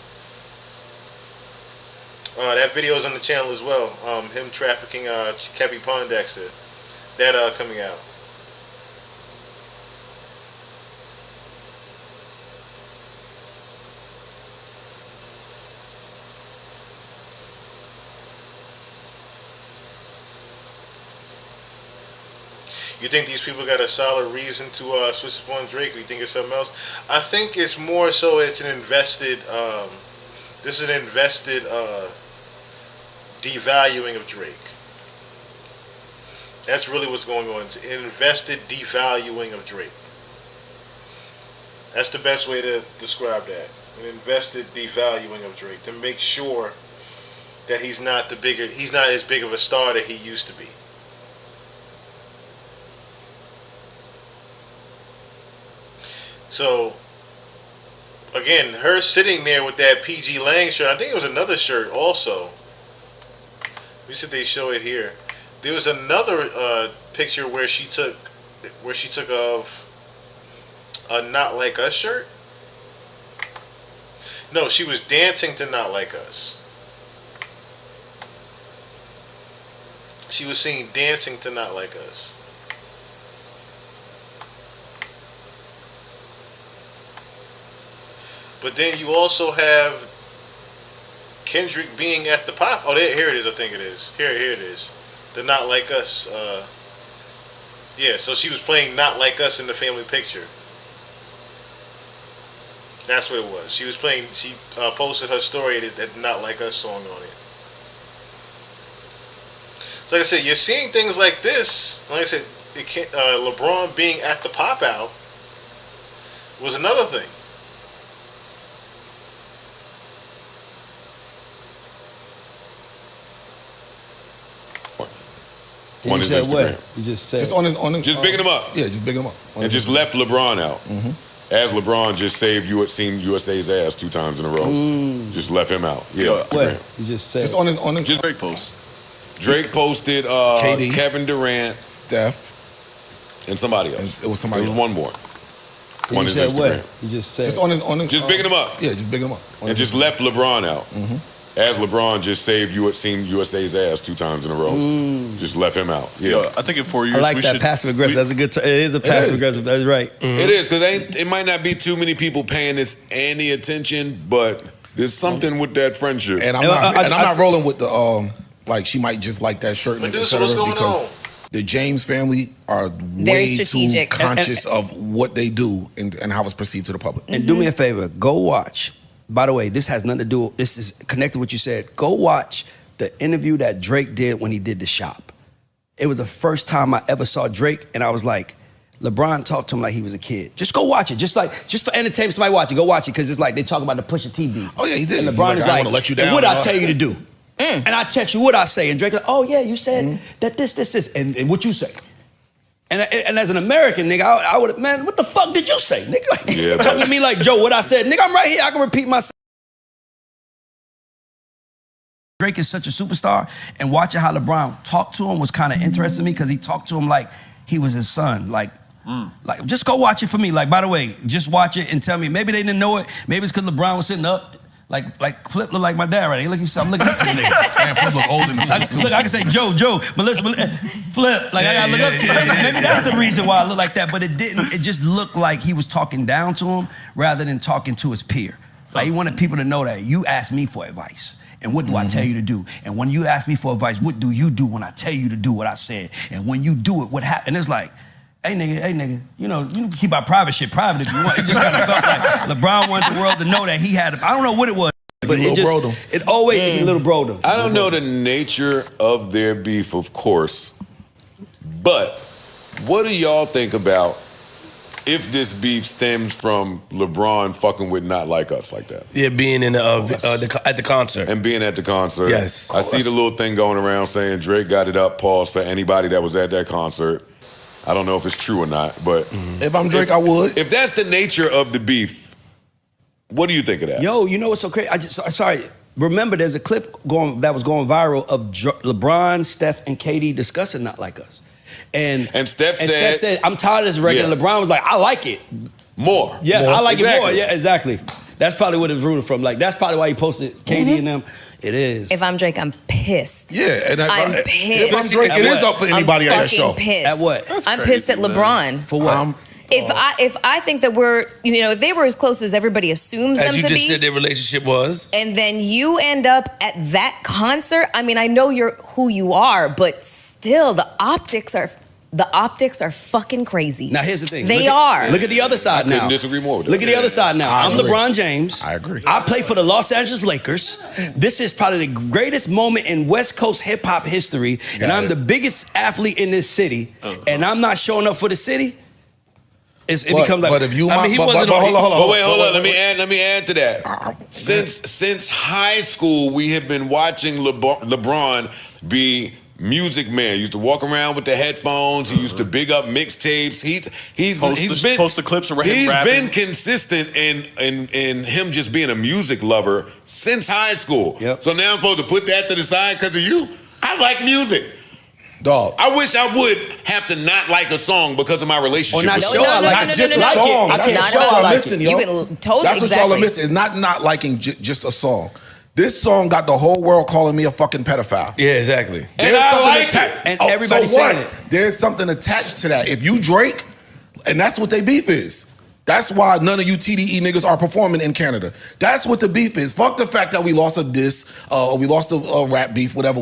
That video is on the channel as well. Him trafficking Cabby Poindexter. That coming out. You think these people got a solid reason to switch upon Drake, or you think it's something else? I think it's more so it's an invested, this is an invested devaluing of Drake. That's really what's going on. It's an invested devaluing of Drake. That's the best way to describe that. An invested devaluing of Drake, to make sure that he's not as big of a star that he used to be. So, again, her sitting there with that PG Lang shirt. I think it was another shirt also. Let me see if they show it here. There was another picture where she took of a Not Like Us shirt. No, she was dancing to Not Like Us. She was seen dancing to Not Like Us. But then you also have Kendrick being at the pop. Oh, here it is. I think it is. Here it is. The Not Like Us Yeah, so she was playing Not Like Us in the family picture. That's what it was. She was playing. She posted her story that Not Like Us song on it. So like I said, you're seeing things like this. Like I said, it can't, LeBron being at the pop out was another thing. On his Instagram. You just said Just bigging him up. Yeah, just bigging him up. And just left LeBron out. As LeBron just saved USA's ass 2 times in a row. Just left him out. Yeah. What? You just said Just on his Drake post. Drake posted KD. Kevin Durant, Steph, and somebody else. It was somebody There was else. one more. You On his said Instagram. what? You just said Just Just bigging him up. Yeah, just bigging him up. And just left LeBron out. As LeBron just saved USA's ass 2 times in a row. Just left him out. Yeah. I think in 4 years I like that passive aggressive. That's a good. It is a passive aggressive. That's right. It is, because it might not be too many people paying this any attention, but there's something with that friendship. And I'm not rolling with the like she might just like that shirt. Medusa, what's going on? The James family are way too strategic. conscious of what they do and how it's perceived to the public. And do me a favor, go watch. By the way, this has nothing to do, this is connected to what you said. Go watch the interview that Drake did when he did The Shop. It was the first time I ever saw Drake, and I was like, LeBron talked to him like he was a kid. Just go watch it. Just for entertainment, somebody watch it. Go watch it, because it's like they talk about the Pusha T beef. Oh, yeah, he did. And LeBron is I like, wanna let you down and what and I all tell that." you to do? And I text you what I say. And Drake like, oh yeah, you said that this, and what you say. And as an American, nigga, I would have, man, what the fuck did you say? Nigga, like, talking to me like, Joe, what I said. Nigga, I'm right here. I can repeat myself. Drake is such a superstar, and watching how LeBron talked to him was kind of interesting to me, because he talked to him like he was his son. Like, just go watch it for me. Like, by the way, just watch it and tell me. Maybe they didn't know it. Maybe it's because LeBron was sitting up. Like Flip look like my dad right here. Look, I'm looking up to you, nigga. Man, Flip look old in the face, too. Look, I can say Joe, Melissa, Flip. Like, I gotta look up to you. Maybe that's the reason why I look like that. But it didn't. It just looked like he was talking down to him rather than talking to his peer. Like, he wanted people to know that you asked me for advice. And what do I tell you to do? And when you ask me for advice, what do you do when I tell you to do what I said? And when you do it, what happened? It's like, hey nigga, you know, you can keep our private shit private if you want. It just kind of felt like LeBron wanted the world to know that he had, I don't know what it was, but it always, he little bro'd him. I don't know the nature of their beef, of course, but what do y'all think about if this beef stems from LeBron fucking with Not Like Us like that? Yeah, being in at the concert. And being at the concert. Yes. I see the little thing going around saying Drake got it up, pause for anybody that was at that concert. I don't know if it's true or not, but if I'm Drake, I would. If that's the nature of the beef, what do you think of that? Yo, you know what's so crazy? Sorry. Remember, there's a clip that was going viral of LeBron, Steph, and KD discussing Not Like Us. And Steph said, I'm tired of this record. And LeBron was like, I like it. More. Yes, I like it more. Yeah, exactly. That's probably what it's rooted from. Like, that's probably why he posted KD and them. It is. If I'm Drake, I'm pissed. Yeah, and I'm pissed. If I'm Drake, it is up for anybody at that show. I'm pissed. At what? I'm pissed at LeBron. For what? If I think that we're, if they were as close as everybody assumes them to be. As you just said their relationship was. And then you end up at that concert. I mean, I know you're who you are, but still, the optics are fucking crazy. Now, here's the thing. They are. Look at the other side now. I couldn't disagree more with that. Look at the other side now. I'm LeBron James. I agree. I play for the Los Angeles Lakers. This is probably the greatest moment in West Coast hip-hop history. And I'm the biggest athlete in this city. And I'm not showing up for the city. It becomes like. But if you, hold on. Let me add to that. Since high school, we have been watching LeBron be music man. He used to walk around with the headphones. He used to big up mixtapes. He's post the clips of him He's rapping. been consistent in him just being a music lover since high school. Yep. So now I'm supposed to put that to the side because of you? I like music. Dog. I wish I would have to not like a song because of my relationship. Or not with show I like it. Just a Like song. it. I can't show I like it. You can totally That's what y'all are missing. It's not liking just a song. This song got the whole world calling me a fucking pedophile. Yeah, exactly. And I like it. And everybody's saying it. There's something attached to that. If you Drake, and that's what they beef is. That's why none of you TDE niggas are performing in Canada. That's what the beef is. Fuck the fact that we lost a diss, or we lost a rap beef, whatever.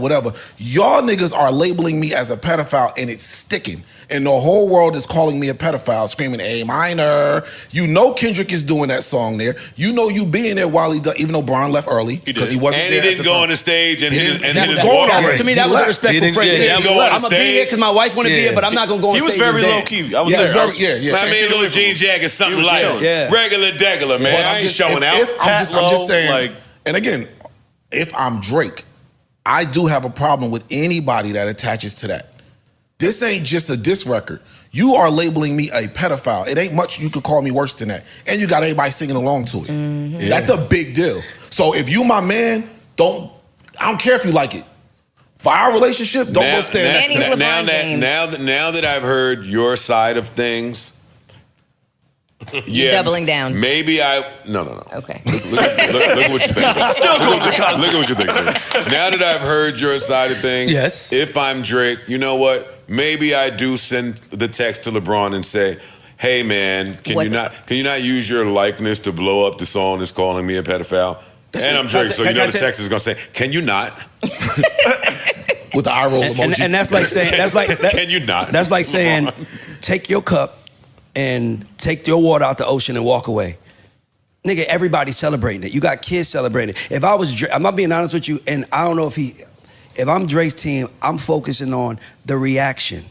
Y'all niggas are labeling me as a pedophile and it's sticking. And the whole world is calling me a pedophile, screaming A minor. You know Kendrick is doing that song there. You know you being there while even though Bron left early because he wasn't and there. he didn't go on the stage and hit his water. To me, that was a respectful phrase. I'm gonna be here because my wife want to be here, but I'm not gonna go on stage. He was very low key. I was there. I mean, little jean jacket, something like regular degular, man. Well, I ain't showing out. I'm just saying. And again, if I'm Drake, I do have a problem with anybody that attaches to that. This ain't just a diss record. You are labeling me a pedophile. It ain't much you could call me worse than that. And you got everybody singing along to it. That's a big deal. So if you my man, I don't care if you like it. For our relationship, don't go stand next to that. Now that I've heard your side of things, doubling down. Maybe no. Okay. Look what you think. Still going to concept. Look at what you think. Now that I've heard your side of things, yes. If I'm Drake, you know what? Maybe I do send the text to LeBron and say, "Hey man, can you not use your likeness to blow up the song that's calling me a pedophile?" And I'm Drake, so you know the text is gonna say, "Can you not?" With the eye roll emoji. And that's like saying can you not? That's like saying, take your cup and take your water out the ocean and walk away. Nigga, everybody's celebrating it. You got kids celebrating it. If I was Drake, I'm not being honest with you, and I don't know if I'm Drake's team, I'm focusing on the reaction.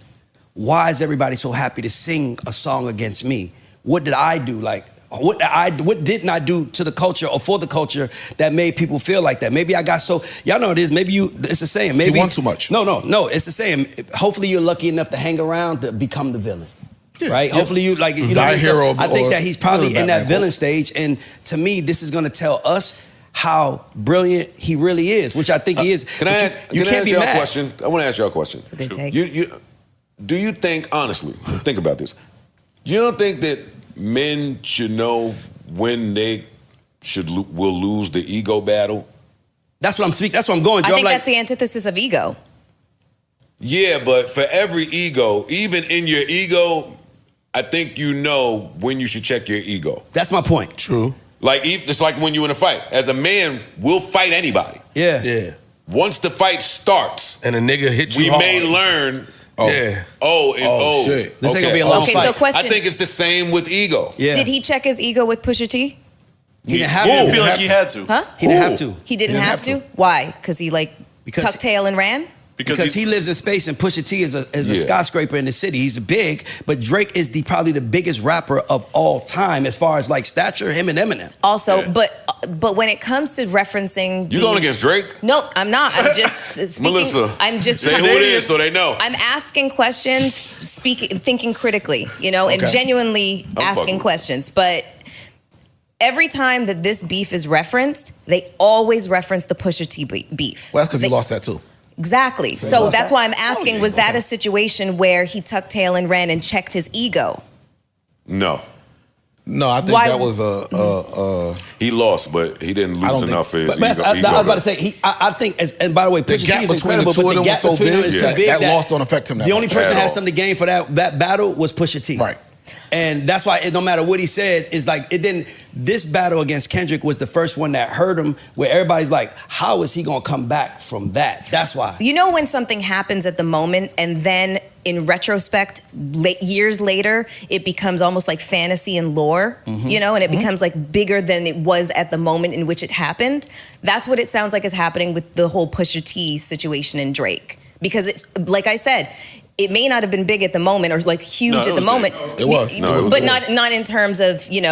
Why is everybody so happy to sing a song against me? What did I do? Like, what didn't I do to the culture or for the culture that made people feel like that? Maybe I got so, y'all know it is, it's a saying. Maybe you want too much. No, it's a saying. Hopefully you're lucky enough to hang around to become the villain. Right? Hopefully you like, you know, I think that he's probably in that villain stage. And to me, this is gonna tell us how brilliant he really is, which I think he is. Can I ask you a question? I want to ask y'all a question. It's a good take. Do you think, honestly, think about this. You don't think that men should know when they will lose the ego battle? That's what I'm speaking. That's what I'm going, Joe. I think that's the antithesis of ego. Yeah, but for every ego, even in your ego, I think you know when you should check your ego. That's my point. True. Like, it's like when you're in a fight. As a man, we'll fight anybody. Yeah. Once the fight starts, and a nigga hits you hard, we may learn. Yeah. Shit. This ain't gonna be a long fight. So question. I think it's the same with ego. Yeah. Did he check his ego with Pusha T? He didn't have to. to. I feel like he had to. Huh? He didn't have to. He didn't have to? Why? Because he tucked tail and ran? Because he lives in space and Pusha T is a skyscraper in the city. He's big, but Drake is probably the biggest rapper of all time as far as like stature, him and Eminem. Also, but when it comes to referencing, you going against Drake? No, I'm not. I'm just speaking. Melissa, I'm just say who it is so they know. I'm asking questions, thinking critically, and genuinely asking questions. But every time that this beef is referenced, they always reference the Pusha T beef. Well, that's because he lost that too. Exactly. So that's why I'm asking, was that a situation where he tucked tail and ran and checked his ego? No, I think that was he lost, but he didn't lose enough for his ego. I was about to say, I think, and by the way, the Pusha gap T is between the incredible, two but of them the was gap so between them big is too big that loss don't affect him that the only much. person At that had all. something to gain for that battle was Pusha T. Right. And that's why no matter what he said, it's like it didn't. This battle against Kendrick was the first one that hurt him, where everybody's like, "How is he gonna come back from that?" That's why. You know when something happens at the moment, and then in retrospect, years later, it becomes almost like fantasy and lore, and it becomes like bigger than it was at the moment in which it happened. That's what it sounds like is happening with the whole Pusha T situation and Drake, because it's like I said. It may not have been big at the moment or like huge at the moment. It was. But not in terms of, in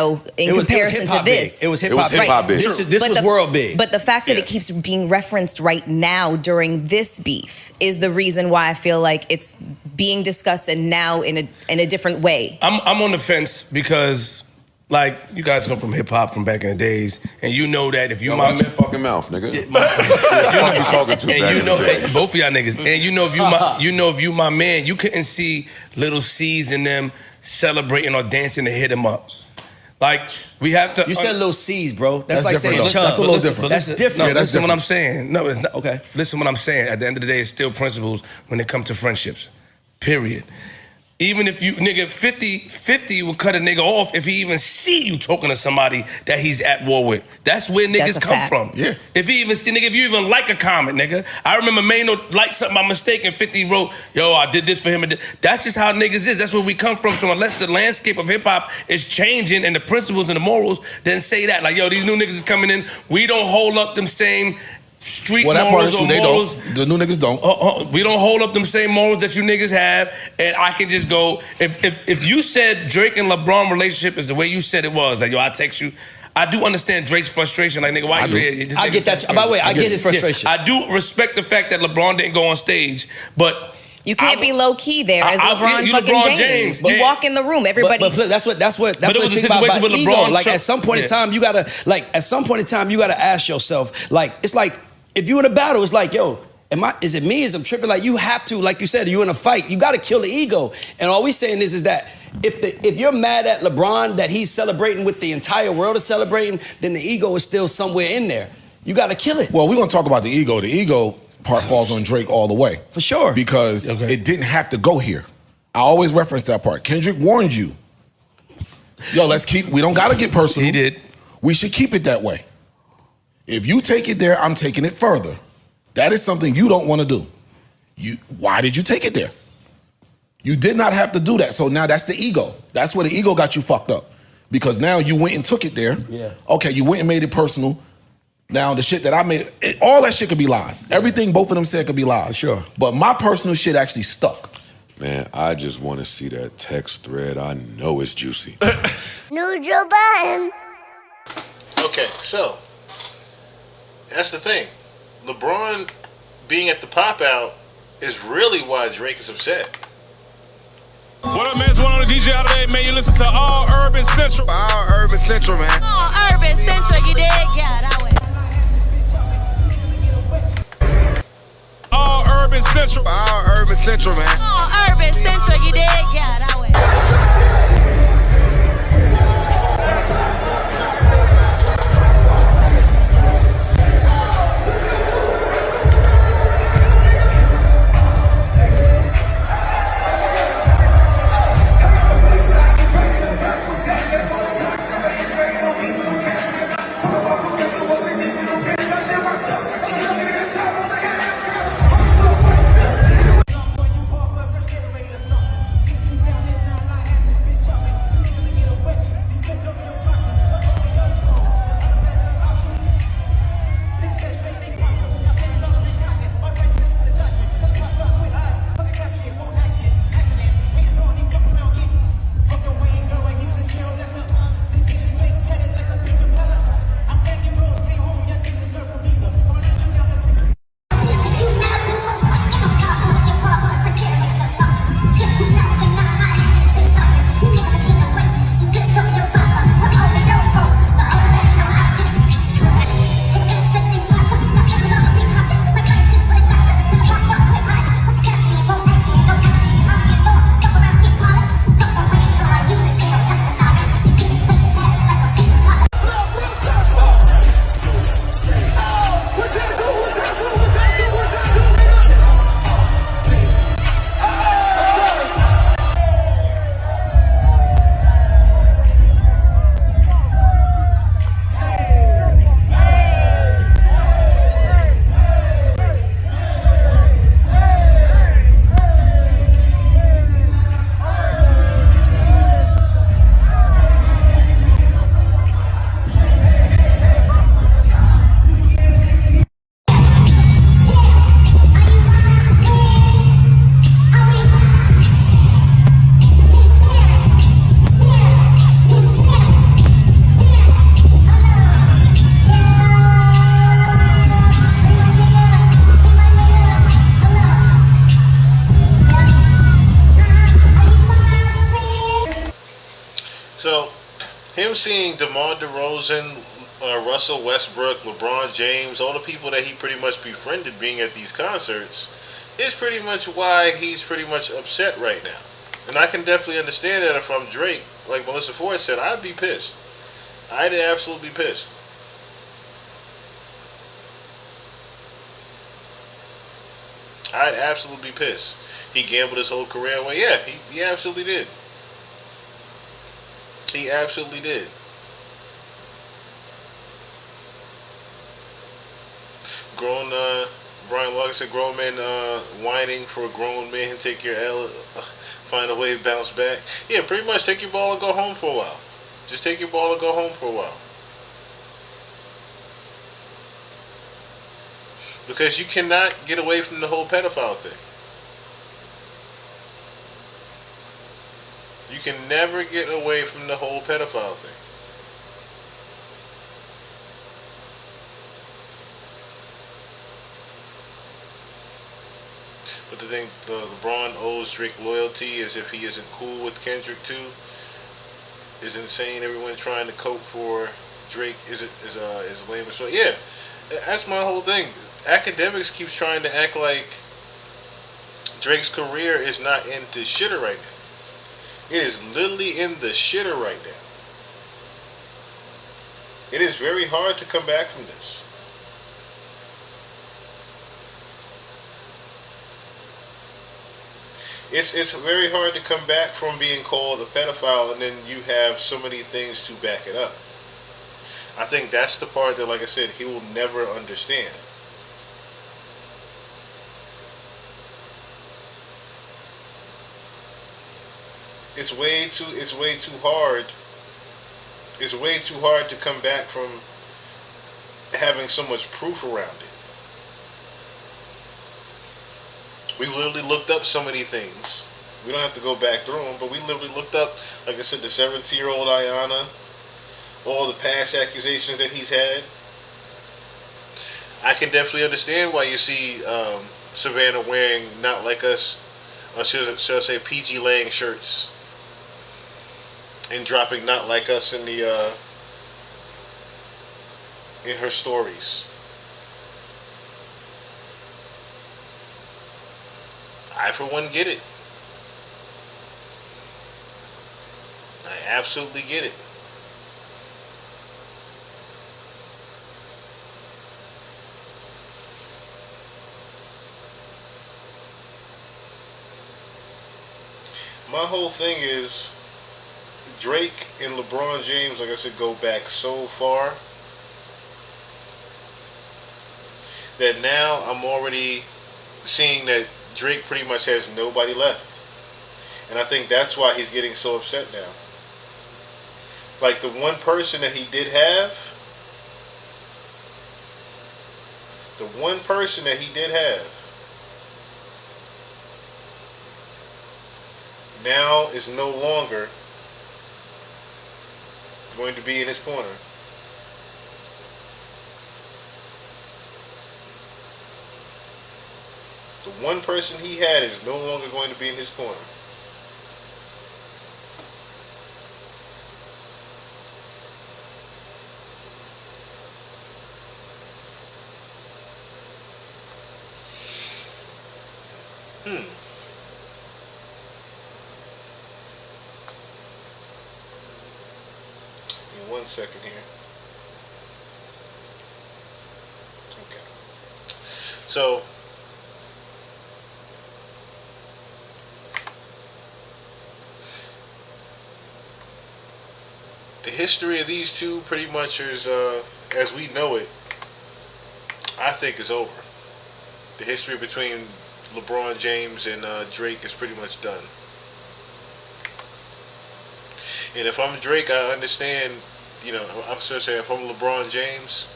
comparison to this. It was hip hop big. This was world big. But the fact that it keeps being referenced right now during this beef is the reason why I feel like it's being discussed and now in a different way. I'm on the fence because like you guys come from hip hop from back in the days, and you know that if you my man, fucking mouth, nigga. You talking to and you know both of y'all niggas, and you know if you my man, you couldn't see little C's in them celebrating or dancing to hit him up. Like we have to. You said little C's, bro. That's like saying though. chub. That's a little different. That's different. No, Yeah, that's listen different. what I'm saying. No, it's not. Okay. Listen what I'm saying. At the end of the day, it's still principles when it comes to friendships. Period. Even if you, nigga, 50 will cut a nigga off if he even see you talking to somebody that he's at war with. That's where niggas come from. Yeah. If he even see, nigga, if you even like a comment, nigga. I remember Mano liked something by mistake and 50 wrote, yo, I did this for him. That's just how niggas is. That's where we come from. So unless the landscape of hip hop is changing and the principles and the morals, then say that. Like, yo, these new niggas is coming in. We don't hold up them same street Well, that part morals is true. or They morals. don't. The new niggas don't. We don't hold up them same morals that you niggas have, and I can just go. If you said Drake and LeBron relationship is the way you said it was, like yo, I text you. I do understand Drake's frustration. Like nigga, why you here? This I nigga get that. said- By the way, I get his frustration. I do respect the fact that LeBron didn't go on stage, but You can't be low key there as LeBron you fucking LeBron James. James. You walk in the room, everybody. But Flip, that's what But it was the a thing about situation with ego. LeBron, Like Trump- at some point in Yeah. time, you gotta ask yourself, like it's like if you in a battle, it's like yo. Is it me? Is I'm tripping? Like you have to, like you said, you in a fight, you got to kill the ego. And all we saying is that if you're mad at LeBron that he's celebrating with the entire world is celebrating, then the ego is still somewhere in there. You got to kill it. Well, we're gonna talk about the ego. The ego part falls on Drake all the way. For sure. Because it didn't have to go here. I always reference that part. Kendrick warned you. Yo, we don't gotta get personal. He did. We should keep it that way. If you take it there, I'm taking it further. That is something you don't want to do. Why did you take it there? You did not have to do that. So now that's the ego. That's where the ego got you fucked up. Because now you went and took it there. Yeah. Okay, you went and made it personal. Now the shit that I made, all that shit could be lies. Everything both of them said could be lies. Sure. But my personal shit actually stuck. Man, I just want to see that text thread. I know it's juicy. Neutral button. Okay, so that's the thing. LeBron being at the pop out is really why Drake is upset. What up, man? It's one on the DJ out today, man. You listen to All Urban Central. All Urban Central, man. All Urban Central, you dig? Yeah, that way. All Urban Central. All Urban Central, man. All Urban Central, you dig? Yeah, that way. So, him seeing DeMar DeRozan, Russell Westbrook, LeBron James, all the people that he pretty much befriended being at these concerts is pretty much why he's pretty much upset right now. And I can definitely understand that if I'm Drake, like Melissa Ford said, I'd be pissed. I'd absolutely be pissed. I'd absolutely be pissed. He gambled his whole career away. Yeah, he absolutely did. He absolutely did. Grown, Brian Walker said, grown men whining for a grown man. Take your L, find a way to bounce back. Yeah, pretty much take your ball and go home for a while. Just take your ball and go home for a while. Because you cannot get away from the whole pedophile thing. You can never get away from the whole pedophile thing. But the thing, LeBron owes Drake loyalty as if he isn't cool with Kendrick too. Is insane. Everyone trying to cope for Drake is lame as well. Yeah, that's my whole thing. Academics keeps trying to act like Drake's career is not in the shitter right now. It is literally in the shitter right now. It is very hard to come back from this. It's very hard to come back from being called a pedophile and then you have so many things to back it up. I think that's the part that, like I said, he will never understand. It's way too hard. It's way too hard to come back from having so much proof around it. We've literally looked up so many things. We don't have to go back through them, but we literally looked up, like I said, the 17-year-old Ayana, all the past accusations that he's had. I can definitely understand why you see Savannah wearing Not Like Us, or should I say PG Lang shirts, and dropping Not Like Us in the in her stories. I, for one, get it. I absolutely get it. My whole thing is Drake and LeBron James, like I said, go back so far that now I'm already seeing that Drake pretty much has nobody left. And I think that's why he's getting so upset now. Like, the one person that he did have, now is no longer going to be in his corner. The one person he had is no longer going to be in his corner. Give me 1 second here. Okay. So, the history of these two pretty much is, as we know it, I think is over. The history between LeBron James and Drake is pretty much done. And if I'm Drake, I understand, you know, I'm so saying if I'm LeBron James,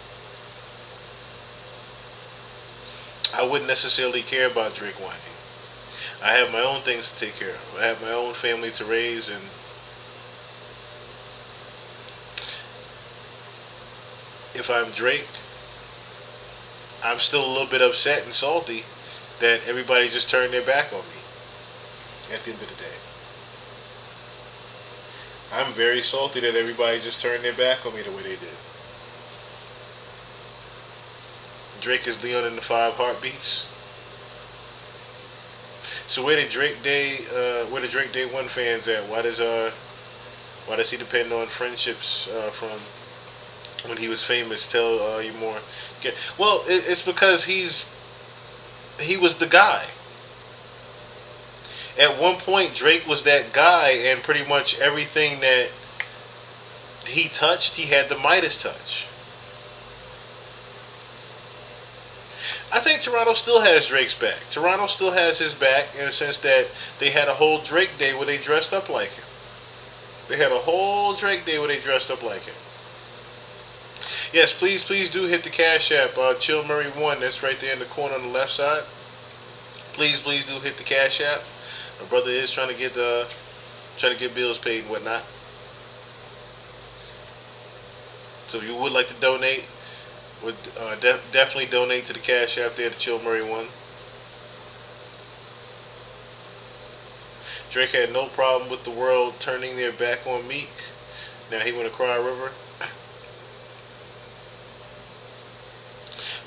I wouldn't necessarily care about Drake whining. I have my own things to take care of. I have my own family to raise, and if I'm Drake, I'm still a little bit upset and salty that everybody just turned their back on me at the end of the day. I'm very salty that everybody just turned their back on me the way they did. Drake is Leon in the 5 Heartbeats. So where the Drake Day 1 fans at? Why does he depend on friendships from when he was famous? Tell you more. Okay. Well, it's because he's he was the guy. At one point, Drake was that guy, and pretty much everything that he touched, he had the Midas touch. I think Toronto still has Drake's back. Toronto still has his back in the sense that they had a whole Drake day where they dressed up like him. They had a whole Drake day where they dressed up like him. Yes, please do hit the Cash App. Chill Murray 1, that's right there in the corner on the left side. Please do hit the Cash App. My brother is trying to get bills paid and whatnot. So if you would like to donate, would definitely donate to the Cash App there to Chill Murray 1. Drake had no problem with the world turning their back on Meek. Now he want to cry a river.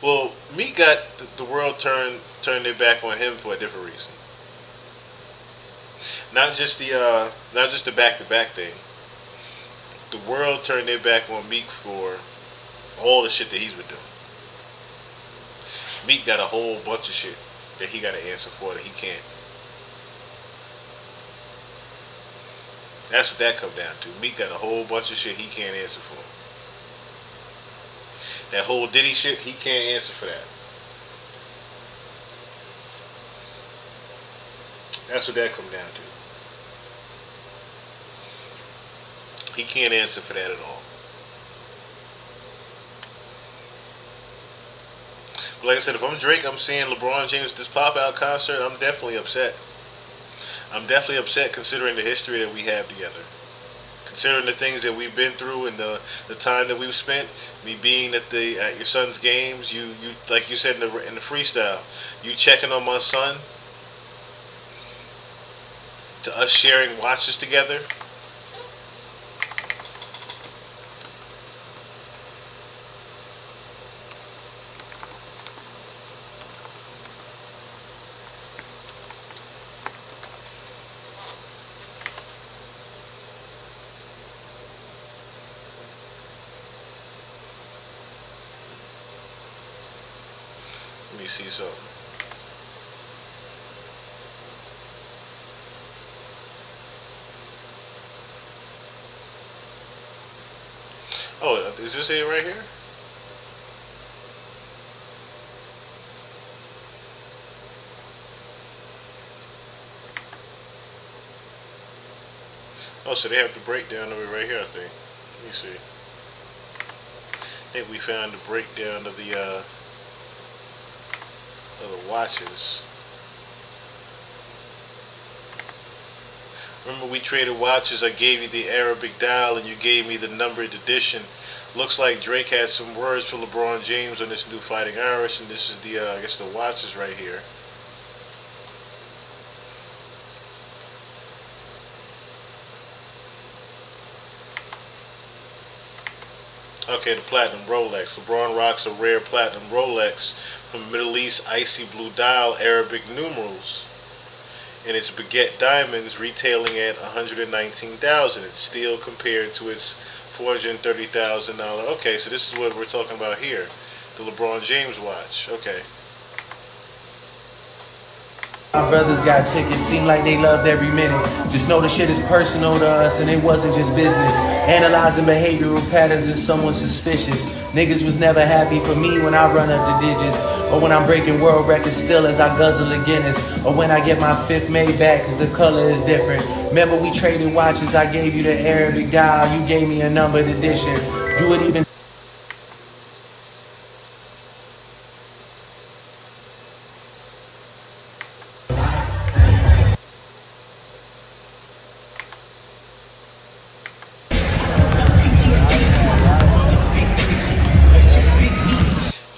Well, Meek got the world turned their back on him for a different reason. Not just the back-to-back thing. The world turned their back on Meek for all the shit that he's been doing. Meek got a whole bunch of shit that he got to answer for that he can't. That's what that come down to. Meek got a whole bunch of shit he can't answer for. That whole Diddy shit, he can't answer for that. That's what that come down to. He can't answer for that at all. But like I said, if I'm Drake, I'm seeing LeBron James at this pop-out concert, I'm definitely upset. I'm definitely upset considering the history that we have together. Considering the things that we've been through and the time that we've spent, me being at your son's games, you like you said in the freestyle, you checking on my son, to us sharing watches together. Let me see something. Oh, is this it right here? Oh, so they have the breakdown of it right here, I think. Let me see. I think we found the breakdown of the watches. Remember we traded watches. I gave you the Arabic dial and you gave me the numbered edition. Looks like Drake had some words for LeBron James on this new Fighting Irish, and this is the I guess the watches right here. Okay, the platinum Rolex. LeBron rocks a rare platinum Rolex from Middle East icy blue dial Arabic numerals. And its baguette diamonds retailing at $119,000. It's still compared to its $430,000. Okay, so this is what we're talking about here. The LeBron James watch. Okay. My brothers got tickets, seem like they loved every minute. Just know the shit is personal to us and it wasn't just business. Analyzing behavioral patterns in someone suspicious. Niggas was never happy for me when I run up the digits. Or when I'm breaking world records still as I guzzle a Guinness. Or when I get my fifth made back cause the color is different. Remember we traded watches, I gave you the Arabic dial, you gave me a numbered edition. You would even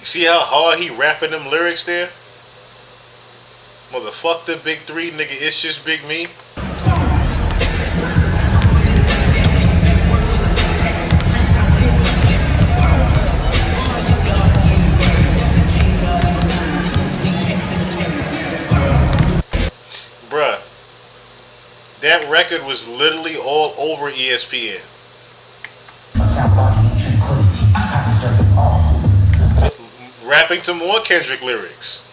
See how hard he rapping them lyrics there? Motherfuck the big three, nigga, it's just big me. Bruh, that record was literally all over ESPN. Rapping to more Kendrick lyrics.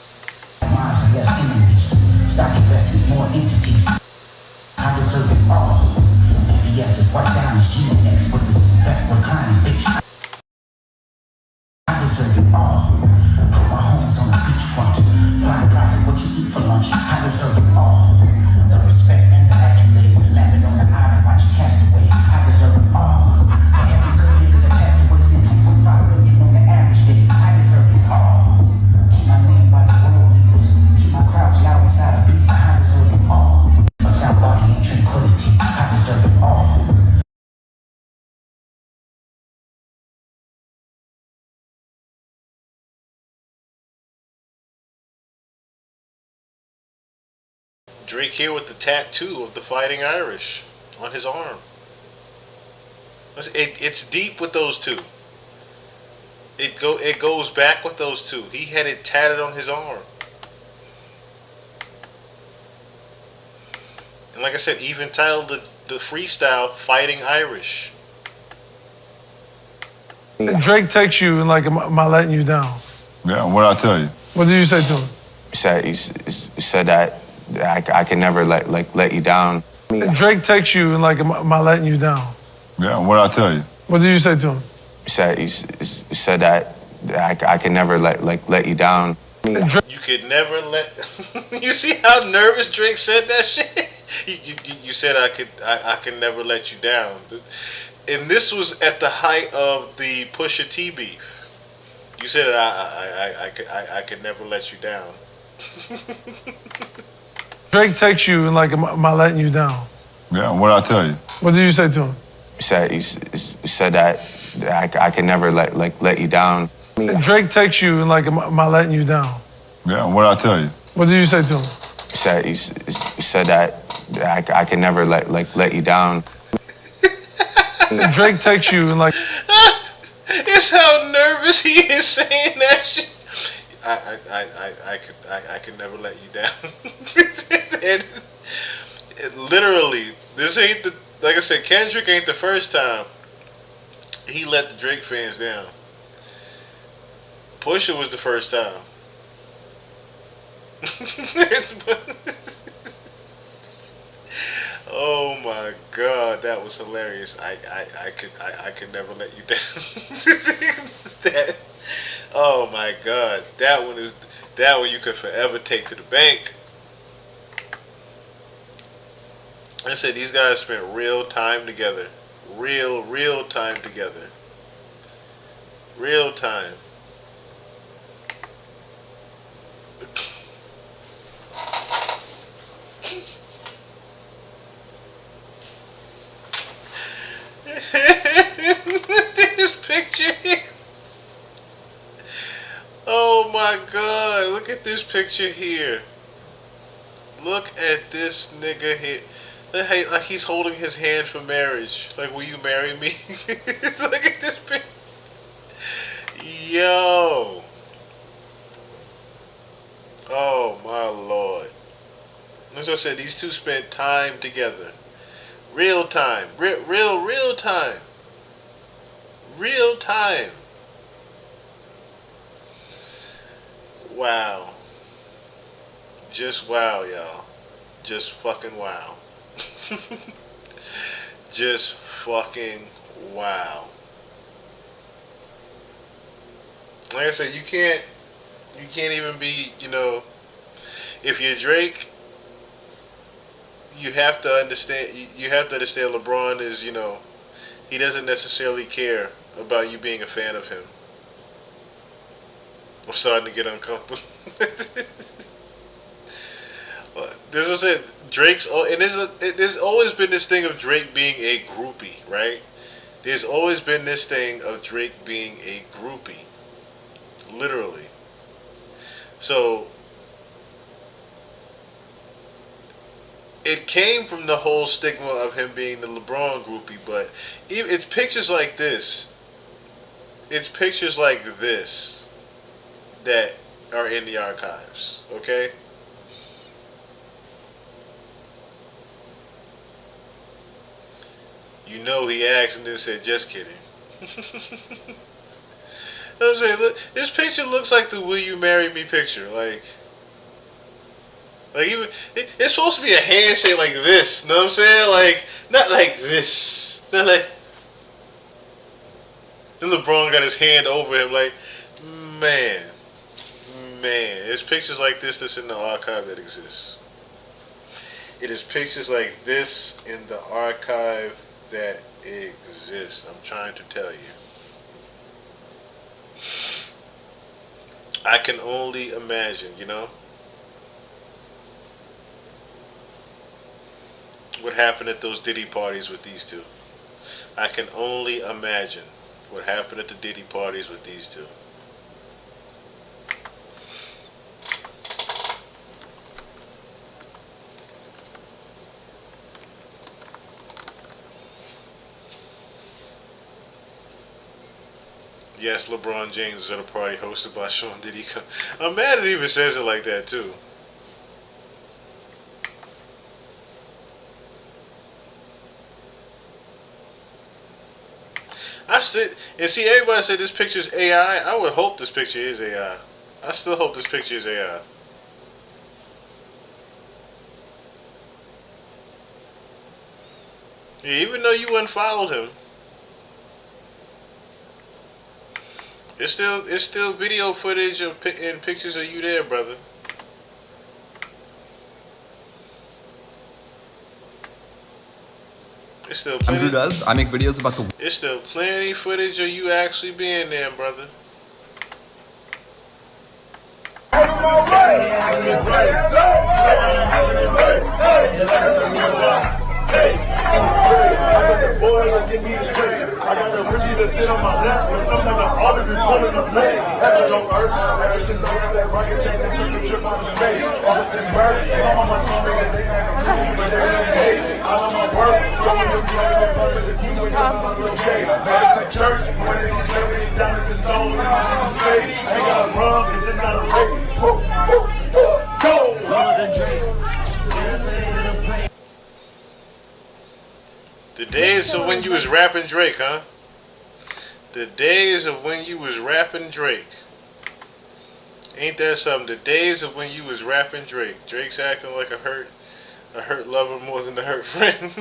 Drake here with the tattoo of the Fighting Irish on his arm. It's deep with those two. It goes back with those two. He had it tatted on his arm. And like I said, even titled the freestyle "Fighting Irish." Drake texts you and like, am I letting you down? Yeah, what I tell you? What did you say to him? You said that I can never let you down. Drake texts you and like, am I letting you down? Yeah, what I tell you? What did you say to him? You said that I can never let you down. You could never let. You see how nervous Drake said that shit? You said I can never let you down. And this was at the height of the Pusha T beef. You said I could never let you down. Drake texts you and like, am I letting you down? Yeah, what I tell you? What did you say to him? You said that I can never let you down. Drake texts you and like, am I letting you down? Yeah, what I tell you? What did you say to him? You said that I can never let you down. Drake texts you and like. It's how nervous he is saying that shit. I could never let you down. and literally, this ain't the, like I said, Kendrick ain't the first time he let the Drake fans down. Pusha was the first time. Oh my God, that was hilarious. I could never let you down. Oh my God, that one you could forever take to the bank. I said these guys spent real time together. Real time together. Real time. This picture here. Oh my God, look at this picture here. Look at this nigga here. Like he's holding his hand for marriage. Like, will you marry me? Look at this picture. Yo. Oh my Lord. As I said, these two spent time together. Real time. Real time. Real time. Wow. Just wow, y'all. Just fucking wow. Just fucking wow. Like I said, you can't even be, if you're Drake, you have to understand LeBron is, he doesn't necessarily care about you being a fan of him. I'm starting to get uncomfortable. This was it. Drake's, and there's always been this thing of Drake being a groupie, right? There's always been this thing of Drake being a groupie, literally. So it came from the whole stigma of him being the LeBron groupie, but it's pictures like this. It's pictures like this that are in the archives, okay? You know he asked and then said, just kidding. I'm saying, look, this picture looks like the "Will you marry me" picture. Like even it's supposed to be a handshake like this. Know what I'm saying? Like not like this. Not like. Then LeBron got his hand over him. Like man, there's pictures like this that's in the archive that exists. It is pictures like this in the archive that exists. I'm trying to tell you. I can only imagine, what happened at those Diddy parties with these two. I can only imagine what happened at the Diddy parties with these two. Yes, LeBron James was at a party hosted by Sean Diddy. I'm mad it even says it like that too. And see, everybody said this picture is AI. I would hope this picture is AI. I still hope this picture is AI. Yeah, even though you unfollowed him, it's still video footage and pictures of you there, brother. It's still plenty. Andrew does. I make videos about the. It's still plenty footage of you actually being there, brother. I got the Richie to sit on my lap, and sometimes I'm all be pulling the blade. Heaven on earth, ever since I got that rocket chain that took the trip out of space. All this in Murry, I'm on my stomach and they ain't cool, but they really hate. I'm on my work, so when you play the brothers, if you ain't got my little gay. Medicine church, when they see everything down at the stone, and my niggas face. I ain't got a run, it's just not a race. Go! The days of when you was rapping Drake, huh? The days of when you was rapping Drake. Ain't that something? The days of when you was rapping Drake. Drake's acting like a hurt lover more than a hurt friend.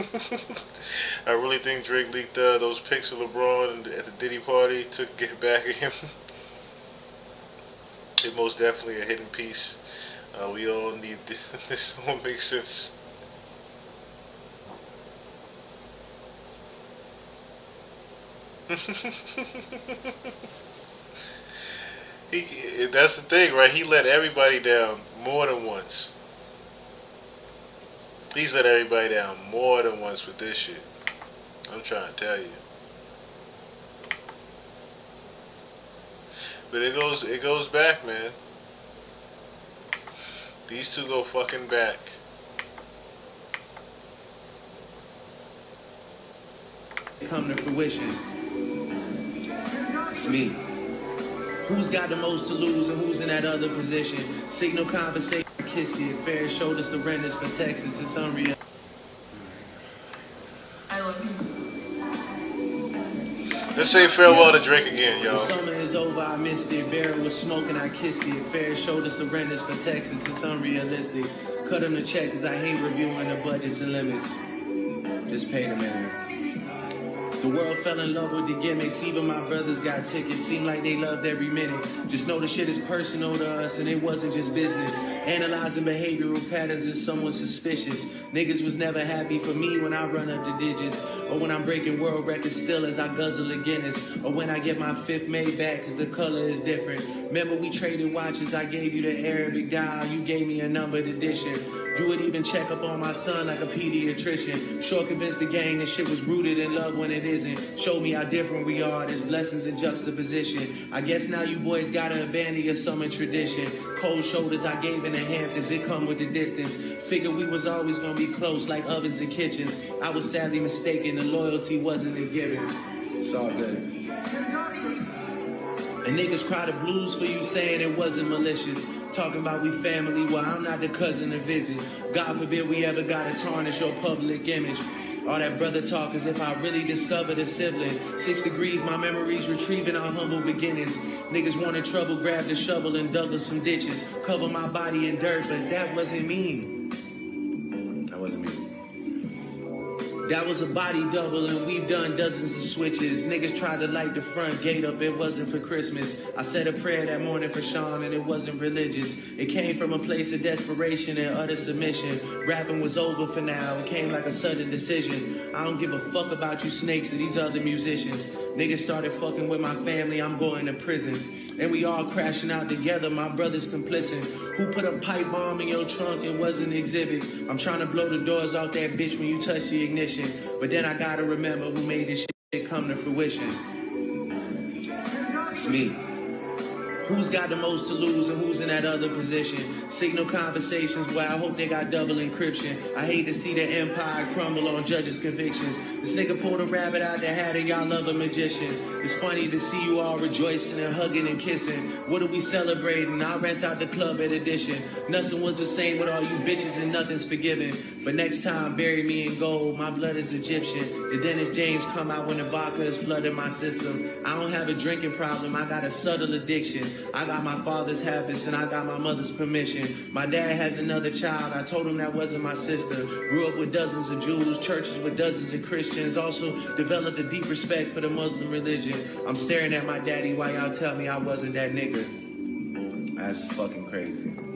I really think Drake leaked those pics of LeBron at the Diddy party to get back at him. It most definitely a hidden piece. We all need this. This all makes sense. That's the thing, right? He let everybody down more than once. He's let everybody down more than once with this shit. I'm trying to tell you. But it goes back, man. These two go fucking back. Come to fruition. It's me. Who's got the most to lose and who's in that other position? Signal conversation, kissed it. Fair shoulders to renders for Texas. It's unreal. I love you. Let's say farewell to Drake again, y'all. The summer is over, I missed it. Barrel was smoking, I kissed it. Fair shoulders to renders for Texas. It's unrealistic. Cut them the check cause I hate reviewing the budgets and limits. Just pay the man. The world fell in love with the gimmicks. Even my brothers got tickets. Seemed like they loved every minute. Just know the shit is personal to us and it wasn't just business. Analyzing behavioral patterns is somewhat suspicious. Niggas was never happy for me when I run up the digits. Or when I'm breaking world records still as I guzzle a Guinness. Or when I get my fifth made back cause the color is different. Remember we traded watches. I gave you the Arabic dial. You gave me a numbered edition. You would even check up on my son like a pediatrician. Sure convinced the gang that shit was rooted in love when it isn't. Showed me how different we are. There's blessings in juxtaposition. I guess now you boys gotta abandon your summer tradition. Cold shoulders I gave in the Hamptons. It come with the distance. Figured we was always gonna be close like ovens and kitchens. I was sadly mistaken. The loyalty wasn't a given. It's all good. And niggas cry the blues for you saying it wasn't malicious. Talking about we family, well I'm not the cousin to visit. God forbid we ever gotta tarnish your public image. All that brother talk as if I really discovered a sibling. 6 degrees, my memories retrieving our humble beginnings. Niggas wanted trouble, grabbed a shovel and dug up some ditches. Cover my body in dirt, but that wasn't me. That wasn't me. That was a body double and we've done dozens of switches. Niggas tried to light the front gate up, it wasn't for Christmas. I said a prayer that morning for Sean and it wasn't religious. It came from a place of desperation and utter submission. Rapping was over for now, it came like a sudden decision. I don't give a fuck about you snakes or these other musicians. Niggas started fucking with my family, I'm going to prison. And we all crashing out together, my brother's complicit. Who put a pipe bomb in your trunk? It was an exhibit. I'm trying to blow the doors off that bitch when you touch the ignition. But then I gotta remember who made this shit come to fruition. It's me. Who's got the most to lose and who's in that other position? Signal conversations where I hope they got double encryption. I hate to see the empire crumble on judges' convictions. This nigga pulled a rabbit out the hat and y'all love a magician. It's funny to see you all rejoicing and hugging and kissing. What are we celebrating? I'll rent out the club at Edition. Nothing was the same with all you bitches and nothing's forgiven. But next time, bury me in gold. My blood is Egyptian. The Dennis James come out when the vodka is flooding my system. I don't have a drinking problem. I got a subtle addiction. I got my father's habits and I got my mother's permission. My dad has another child. I told him that wasn't my sister. Grew up with dozens of Jews, churches with dozens of Christians. Also developed a deep respect for the Muslim religion. I'm staring at my daddy while y'all tell me I wasn't that nigga. That's fucking crazy.